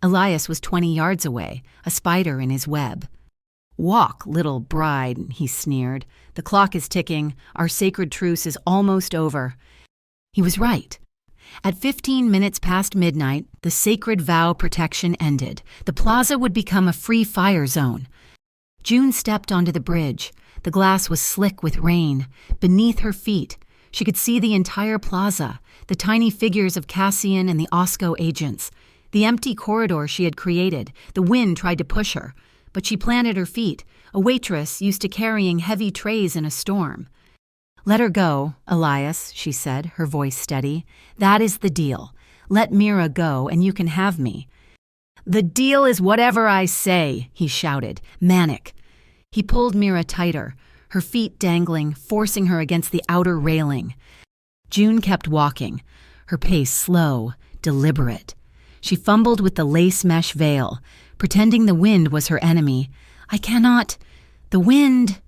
Elias was 20 yards away, a spider in his web. Walk, little bride, he sneered. The clock is ticking. Our sacred truce is almost over. He was right. At 15 minutes past midnight, the sacred vow protection ended. The plaza would become a free fire zone. June stepped onto the bridge. The glass was slick with rain. Beneath her feet, she could see the entire plaza, the tiny figures of Cassian and the Osco agents, the empty corridor she had created. The wind tried to push her, but she planted her feet, a waitress used to carrying heavy trays in a storm. Let her go, Elias, she said, her voice steady. That is the deal. Let Mira go, and you can have me. The deal is whatever I say, he shouted, manic. He pulled Mira tighter, her feet dangling, forcing her against the outer railing. June kept walking, her pace slow, deliberate. She fumbled with the lace mesh veil, pretending the wind was her enemy. I cannot. The wind.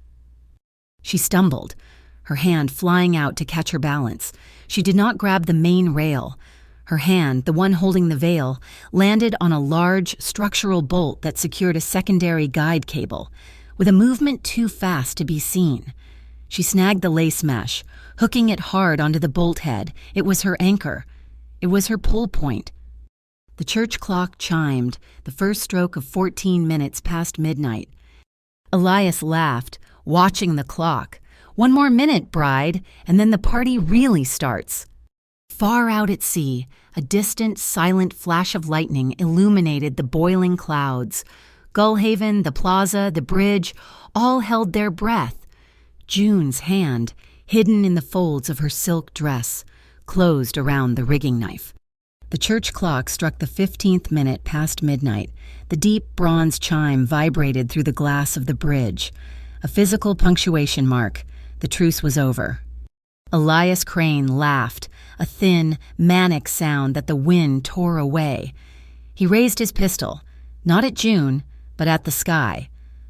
She stumbled, her hand flying out to catch her balance. She did not grab the main rail. Her hand, the one holding the veil, landed on a large structural bolt that secured a secondary guide cable. With a movement too fast to be seen, She snagged the lace mesh, hooking it hard onto the bolt head. It was her anchor. It was her pull point. The church clock chimed, the first stroke of 14 minutes past midnight. Elias laughed, watching the clock. "One more minute, bride, and then the party really starts." Far out at sea, a distant, silent flash of lightning illuminated the boiling clouds. Gullhaven, the plaza, the bridge, all held their breath. June's hand, hidden in the folds of her silk dress, closed around the rigging knife. The church clock struck the 15th minute past midnight. The deep bronze chime vibrated through the glass of the bridge. A physical punctuation mark. The truce was over. Elias Crane laughed, a thin, manic sound that the wind tore away. He raised his pistol, not at June, but at the sky.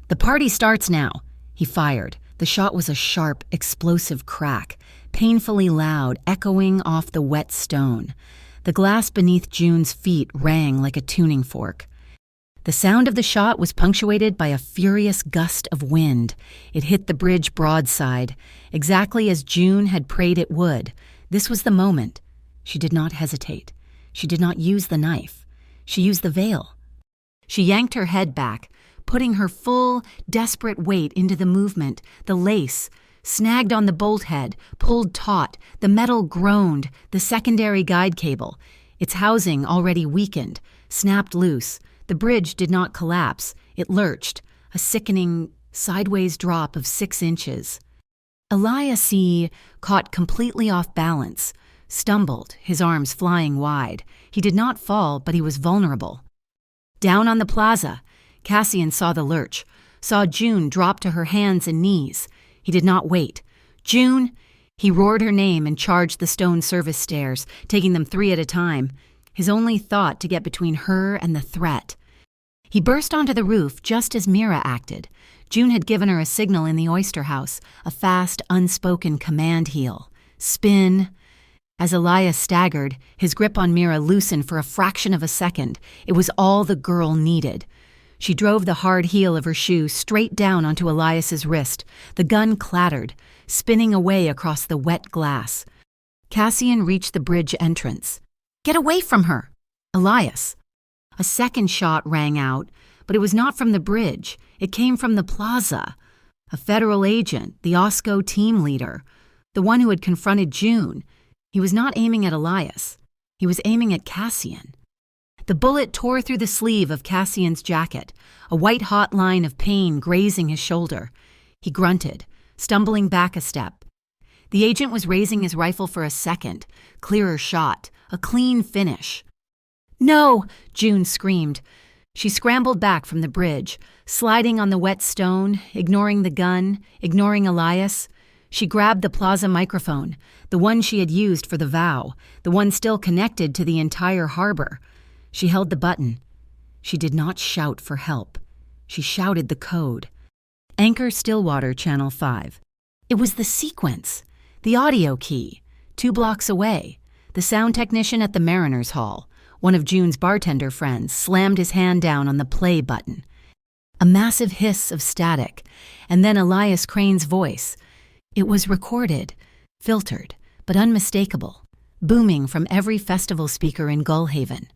"The party starts now," he fired. The shot was a sharp, explosive crack, painfully loud, echoing off the wet stone. The glass beneath June's feet rang like a tuning fork. The sound of the shot was punctuated by a furious gust of wind. It hit the bridge broadside, exactly as June had prayed it would. This was the moment. She did not hesitate. She did not use the knife. She used the veil. She yanked her head back, putting her full, desperate weight into the movement. The lace snagged on the bolt head, pulled taut. The metal groaned, the secondary guide cable, its housing already weakened, snapped loose. The bridge did not collapse. It lurched, a sickening, sideways drop of 6 inches. Elias caught completely off balance, stumbled, his arms flying wide. He did not fall, but he was vulnerable. Down on the plaza, Cassian saw the lurch, saw June drop to her hands and knees. He did not wait. "June!" He roared her name and charged the stone service stairs, taking them 3 at a time, his only thought to get between her and the threat. He burst onto the roof just as Mira acted. June had given her a signal in the oyster house, a fast, unspoken command heel. "Spin." As Elias staggered, his grip on Mira loosened for a fraction of a second. It was all the girl needed. She drove the hard heel of her shoe straight down onto Elias's wrist. The gun clattered, spinning away across the wet glass. Cassian reached the bridge entrance. "Get away from her!" "Elias!" A second shot rang out, but it was not from the bridge. It came from the plaza. A federal agent, the OSCO team leader, the one who had confronted June. He was not aiming at Elias. He was aiming at Cassian. The bullet tore through the sleeve of Cassian's jacket, a white-hot line of pain grazing his shoulder. He grunted, stumbling back a step. The agent was raising his rifle for a second. Clearer shot, a clean finish. "No!" June screamed. She scrambled back from the bridge, sliding on the wet stone, ignoring the gun, ignoring Elias. She grabbed the plaza microphone, the one she had used for the vow, the one still connected to the entire harbor. She held the button. She did not shout for help. She shouted the code. Anchor Stillwater, Channel 5. It was the sequence, the audio key, 2 blocks away. The sound technician at the Mariners Hall, one of June's bartender friends, slammed his hand down on the play button. A massive hiss of static, and then Elias Crane's voice. It was recorded, filtered, but unmistakable, booming from every festival speaker in Gullhaven.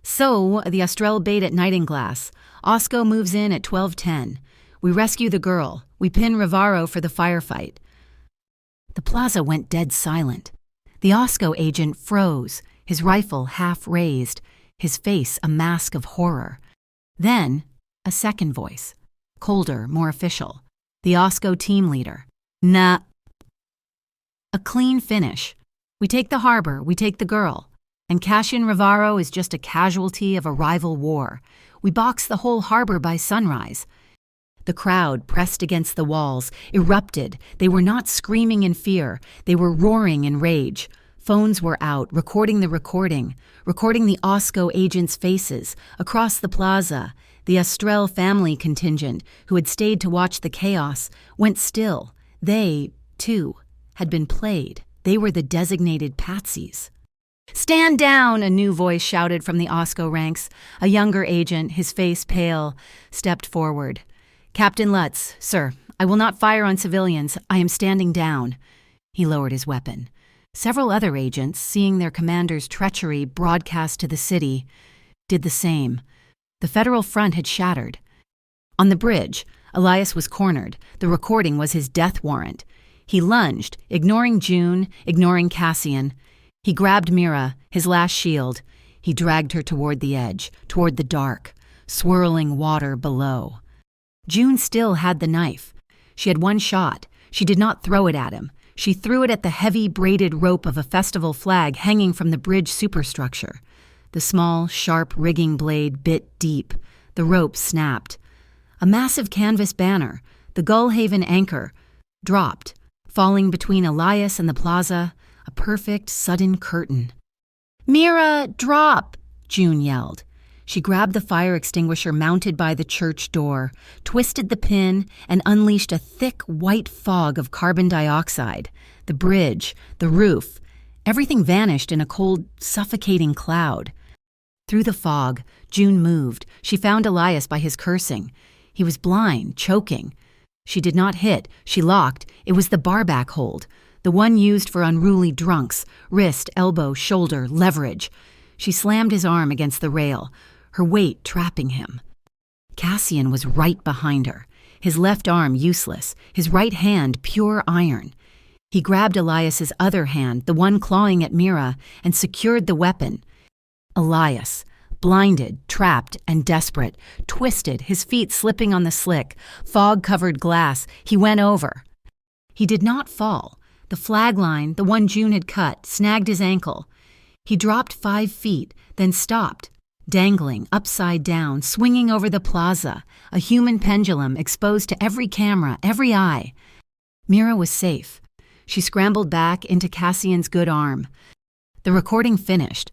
"So, the Astrel bait at Nightinglass. OSCO moves in at 12:10. We rescue the girl. We pin Rivaro for the firefight." The plaza went dead silent. The OSCO agent froze, his rifle half raised, his face a mask of horror. Then, a second voice, colder, more official. The OSCO team leader. "Nah." A clean finish. "We take the harbor, we take the girl. And Cassian Rivaro is just a casualty of a rival war. We box the whole harbor by sunrise." The crowd pressed against the walls, erupted. They were not screaming in fear. They were roaring in rage. Phones were out, recording the OSCO agents' faces. Across the plaza, the Astrel family contingent, who had stayed to watch the chaos, went still. They, too, had been played. They were the designated patsies. "Stand down!" a new voice shouted from the OSCO ranks. A younger agent, his face pale, stepped forward. "Captain Lutz, sir, I will not fire on civilians. I am standing down." He lowered his weapon. Several other agents, seeing their commander's treachery broadcast to the city, did the same. The federal front had shattered. On the bridge, Elias was cornered. The recording was his death warrant. He lunged, ignoring June, ignoring Cassian. He grabbed Mira, his last shield. He dragged her toward the edge, toward the dark, swirling water below. June still had the knife. She had one shot. She did not throw it at him. She threw it at the heavy braided rope of a festival flag hanging from the bridge superstructure. The small, sharp rigging blade bit deep. The rope snapped. A massive canvas banner, the Gullhaven anchor, dropped, falling between Elias and the plaza, a perfect, sudden curtain. "Mira, drop!" June yelled. She grabbed the fire extinguisher mounted by the church door, twisted the pin, and unleashed a thick white fog of carbon dioxide. The bridge, the roof, everything vanished in a cold, suffocating cloud. Through the fog, June moved. She found Elias by his cursing. He was blind, choking. She did not hit. She locked. It was the barback hold, the one used for unruly drunks, wrist, elbow, shoulder, leverage. She slammed his arm against the rail, her weight trapping him. Cassian was right behind her, his left arm useless, his right hand pure iron. He grabbed Elias's other hand, the one clawing at Mira, and secured the weapon. Elias, blinded, trapped, and desperate, twisted, his feet slipping on the slick, fog-covered glass, he went over. He did not fall. The flag line, the one June had cut, snagged his ankle. He dropped 5 feet, then stopped, dangling, upside down, swinging over the plaza, a human pendulum exposed to every camera, every eye. Mira was safe. She scrambled back into Cassian's good arm. The recording finished.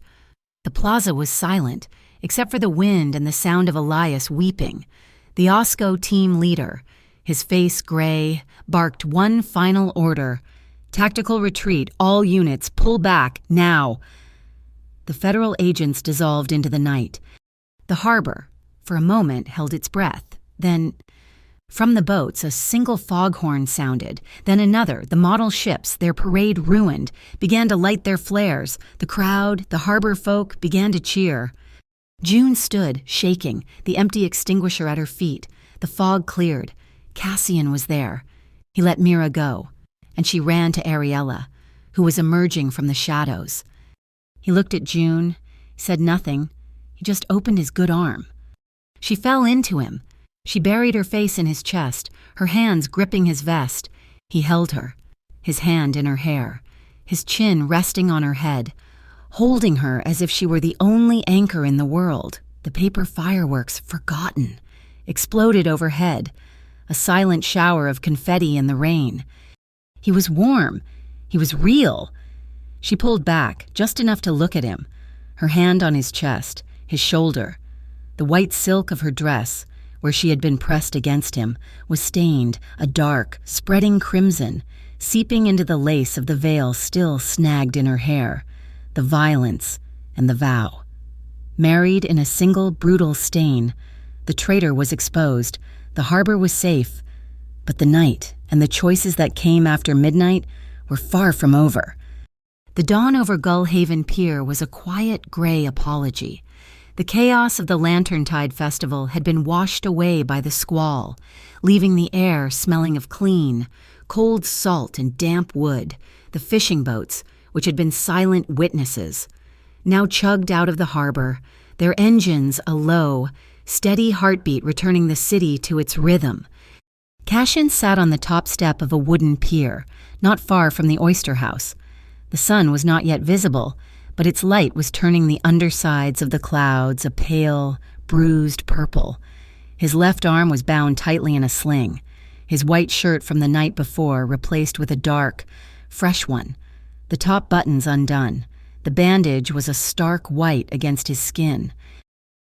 The plaza was silent, except for the wind and the sound of Elias weeping. The OSCO team leader, his face gray, barked one final order. "Tactical retreat, all units, pull back, now." The federal agents dissolved into the night. The harbor, for a moment, held its breath. Then, from the boats, a single foghorn sounded. Then another. The model ships, their parade ruined, began to light their flares. The crowd, the harbor folk, began to cheer. June stood, shaking, the empty extinguisher at her feet. The fog cleared. Cassian was there. He let Mira go, and she ran to Ariella, who was emerging from the shadows. He looked at June, said nothing. He just opened his good arm. She fell into him. She buried her face in his chest, her hands gripping his vest. He held her, his hand in her hair, his chin resting on her head, holding her as if she were the only anchor in the world. The paper fireworks, forgotten, exploded overhead, a silent shower of confetti in the rain. He was warm. He was real. She pulled back, just enough to look at him, her hand on his chest, his shoulder. The white silk of her dress, where she had been pressed against him, was stained, a dark, spreading crimson, seeping into the lace of the veil still snagged in her hair, the violence and the vow. Married in a single brutal stain, the traitor was exposed, the harbor was safe, but the night and the choices that came after midnight were far from over. The dawn over Gullhaven Pier was a quiet gray apology. The chaos of the Lanterntide Festival had been washed away by the squall, leaving the air smelling of clean, cold salt and damp wood. The fishing boats, which had been silent witnesses, now chugged out of the harbor, their engines a low, steady heartbeat returning the city to its rhythm. Cassian sat on the top step of a wooden pier, not far from the oyster house. The sun was not yet visible, but its light was turning the undersides of the clouds a pale, bruised purple. His left arm was bound tightly in a sling, his white shirt from the night before replaced with a dark, fresh one, the top buttons undone. The bandage was a stark white against his skin.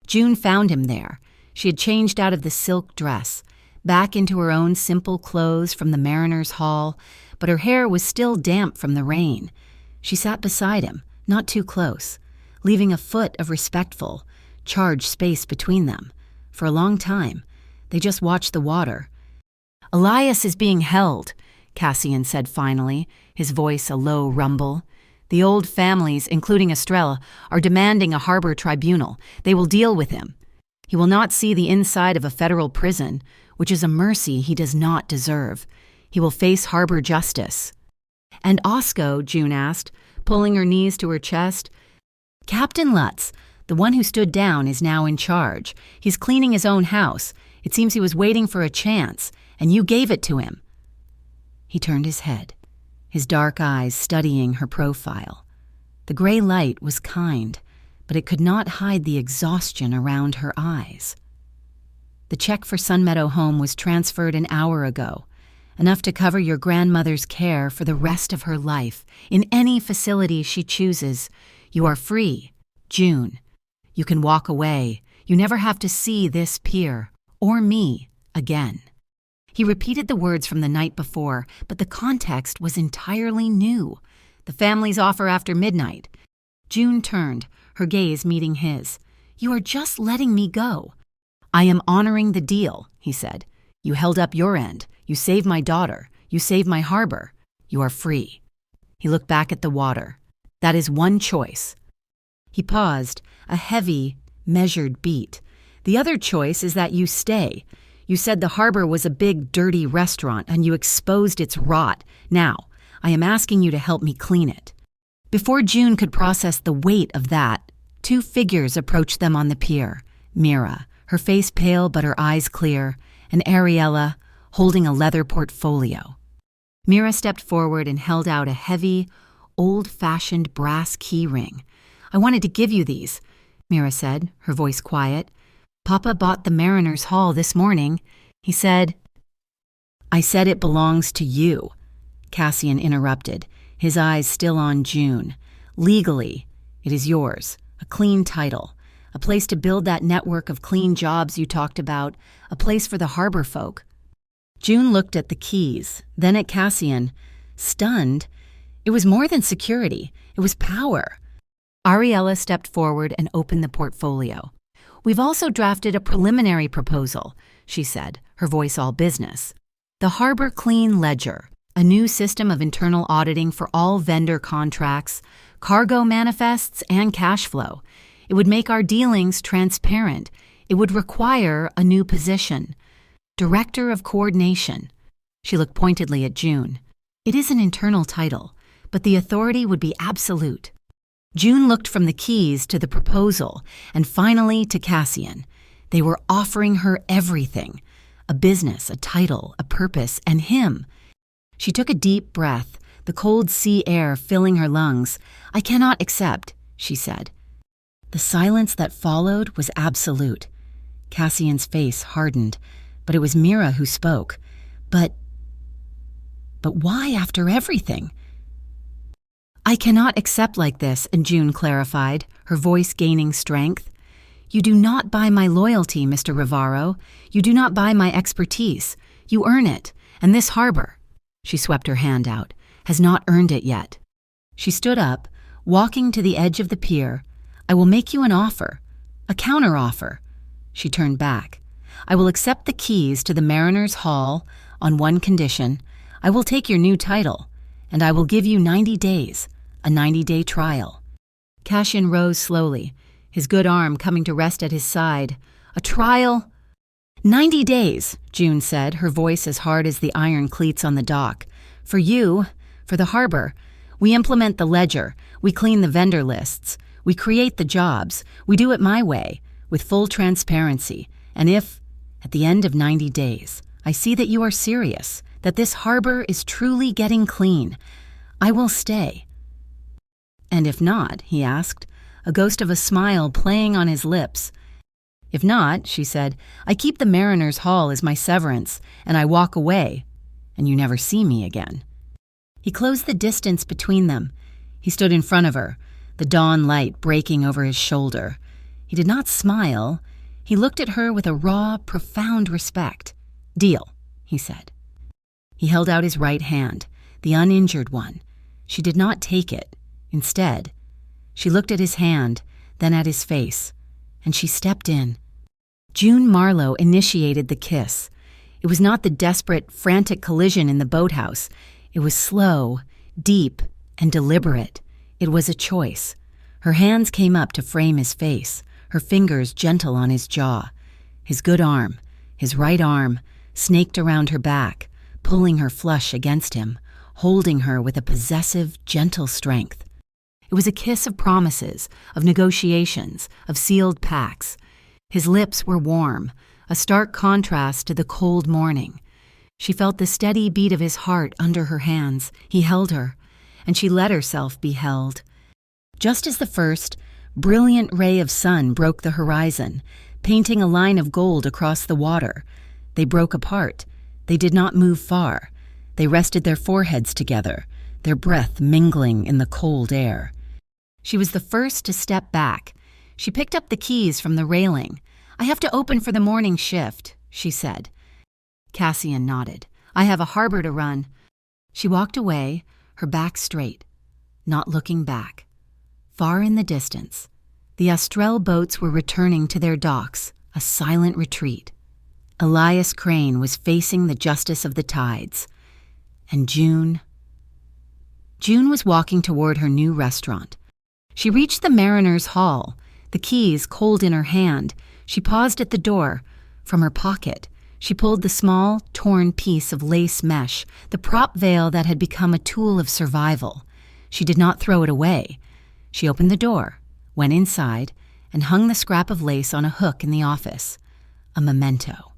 June found him there. She had changed out of the silk dress, back into her own simple clothes from the mariner's hall, but her hair was still damp from the rain. She sat beside him, not too close, leaving a foot of respectful, charged space between them. For a long time, they just watched the water. Elias is being held, Cassian said finally, his voice a low rumble. The old families, including Estrella, are demanding a harbor tribunal. They will deal with him. He will not see the inside of a federal prison, which is a mercy he does not deserve. He will face harbor justice. And Osco, June asked, pulling her knees to her chest. Captain Lutz, the one who stood down, is now in charge. He's cleaning his own house. It seems he was waiting for a chance, and you gave it to him. He turned his head, his dark eyes studying her profile. The gray light was kind, but it could not hide the exhaustion around her eyes. The check for Sun Meadow Home was transferred an hour ago, enough to cover your grandmother's care for the rest of her life, in any facility she chooses. You are free, June. You can walk away. You never have to see this pier, or me, again. He repeated the words from the night before, but the context was entirely new. The family's offer after midnight. June turned, her gaze meeting his. You are just letting me go. I am honoring the deal, he said. You held up your end. You saved my daughter. You saved my harbor. You are free. He looked back at the water. That is one choice. He paused, a heavy, measured beat. The other choice is that you stay. You said the harbor was a big, dirty restaurant, and you exposed its rot. Now, I am asking you to help me clean it. Before June could process the weight of that, two figures approached them on the pier. Mira, her face pale but her eyes clear, and Ariella, holding a leather portfolio. Mira stepped forward and held out a heavy, old-fashioned brass key ring. I wanted to give you these, Mira said, her voice quiet. Papa bought the Mariners' Hall this morning. He said, I said it belongs to you, Cassian interrupted, his eyes still on June. Legally, it is yours, a clean title, a place to build that network of clean jobs you talked about, a place for the harbor folk. June looked at the keys, then at Cassian. Stunned, it was more than security, it was power. Ariella stepped forward and opened the portfolio. We've also drafted a preliminary proposal, she said, her voice all business. The Harbor Clean Ledger, a new system of internal auditing for all vendor contracts, cargo manifests, and cash flow. It would make our dealings transparent. It would require a new position. Director of Coordination. She looked pointedly at June. It is an internal title, but the authority would be absolute. June looked from the keys to the proposal, and finally to Cassian. They were offering her everything. A business, a title, a purpose, and him. She took a deep breath, the cold sea air filling her lungs. I cannot accept, she said. The silence that followed was absolute. Cassian's face hardened, but it was Mira who spoke. But why after everything? I cannot accept like this, and June clarified, her voice gaining strength. You do not buy my loyalty, Mr. Rivaro. You do not buy my expertise. You earn it, and this harbor, she swept her hand out, has not earned it yet. She stood up, walking to the edge of the pier. I will make you an offer, a counter-offer. She turned back. I will accept the keys to the Mariners' Hall on one condition. I will take your new title, and I will give you 90 days, a 90-day trial. Cassian rose slowly, his good arm coming to rest at his side. A trial? 90 days, June said, her voice as hard as the iron cleats on the dock. For you, for the harbor, we implement the ledger, we clean the vendor lists, we create the jobs, we do it my way, with full transparency. And if, at the end of 90 days, I see that you are serious, that this harbor is truly getting clean, I will stay. And if not, he asked, a ghost of a smile playing on his lips. If not, she said, I keep the Mariners' Hall as my severance, and I walk away, and you never see me again. He closed the distance between them. He stood in front of her, the dawn light breaking over his shoulder. He did not smile. He looked at her with a raw, profound respect. Deal, he said. He held out his right hand, the uninjured one. She did not take it. Instead, she looked at his hand, then at his face, and she stepped in. June Marlowe initiated the kiss. It was not the desperate, frantic collision in the boathouse. It was slow, deep, and deliberate. It was a choice. Her hands came up to frame his face, her fingers gentle on his jaw. His good arm, his right arm, snaked around her back, pulling her flush against him, holding her with a possessive, gentle strength. It was a kiss of promises, of negotiations, of sealed pacts. His lips were warm, a stark contrast to the cold morning. She felt the steady beat of his heart under her hands. He held her, and she let herself be held. Just as the first, brilliant ray of sun broke the horizon, painting a line of gold across the water, they broke apart. They did not move far. They rested their foreheads together, their breath mingling in the cold air. She was the first to step back. She picked up the keys from the railing. "I have to open for the morning shift," she said. Cassian nodded. "I have a harbor to run." She walked away, her back straight, not looking back. Far in the distance, the Astrel boats were returning to their docks, a silent retreat. Elias Crane was facing the justice of the tides. And June was walking toward her new restaurant. She reached the Mariner's Hall, the keys cold in her hand. She paused at the door. From her pocket, she pulled the small, torn piece of lace mesh, the prop veil that had become a tool of survival. She did not throw it away. She opened the door, went inside, and hung the scrap of lace on a hook in the office. A memento.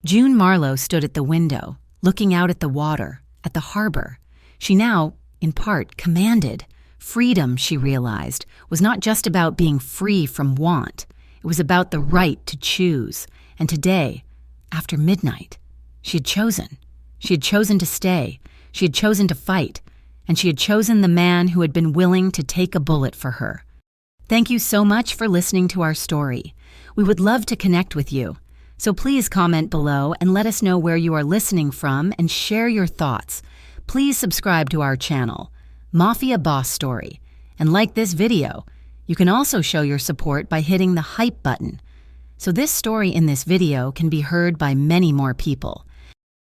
June Marlowe stood at the window, looking out at the water, at the harbor. She now, in part, commanded. Freedom, she realized, was not just about being free from want. It was about the right to choose. And today, after midnight, she had chosen. She had chosen to stay. She had chosen to fight. And she had chosen the man who had been willing to take a bullet for her. Thank you so much for listening to our story. We would love to connect with you. So please comment below and let us know where you are listening from and share your thoughts. Please subscribe to our channel, Mafia Boss Story, and like this video. You can also show your support by hitting the hype button, so this story in this video can be heard by many more people.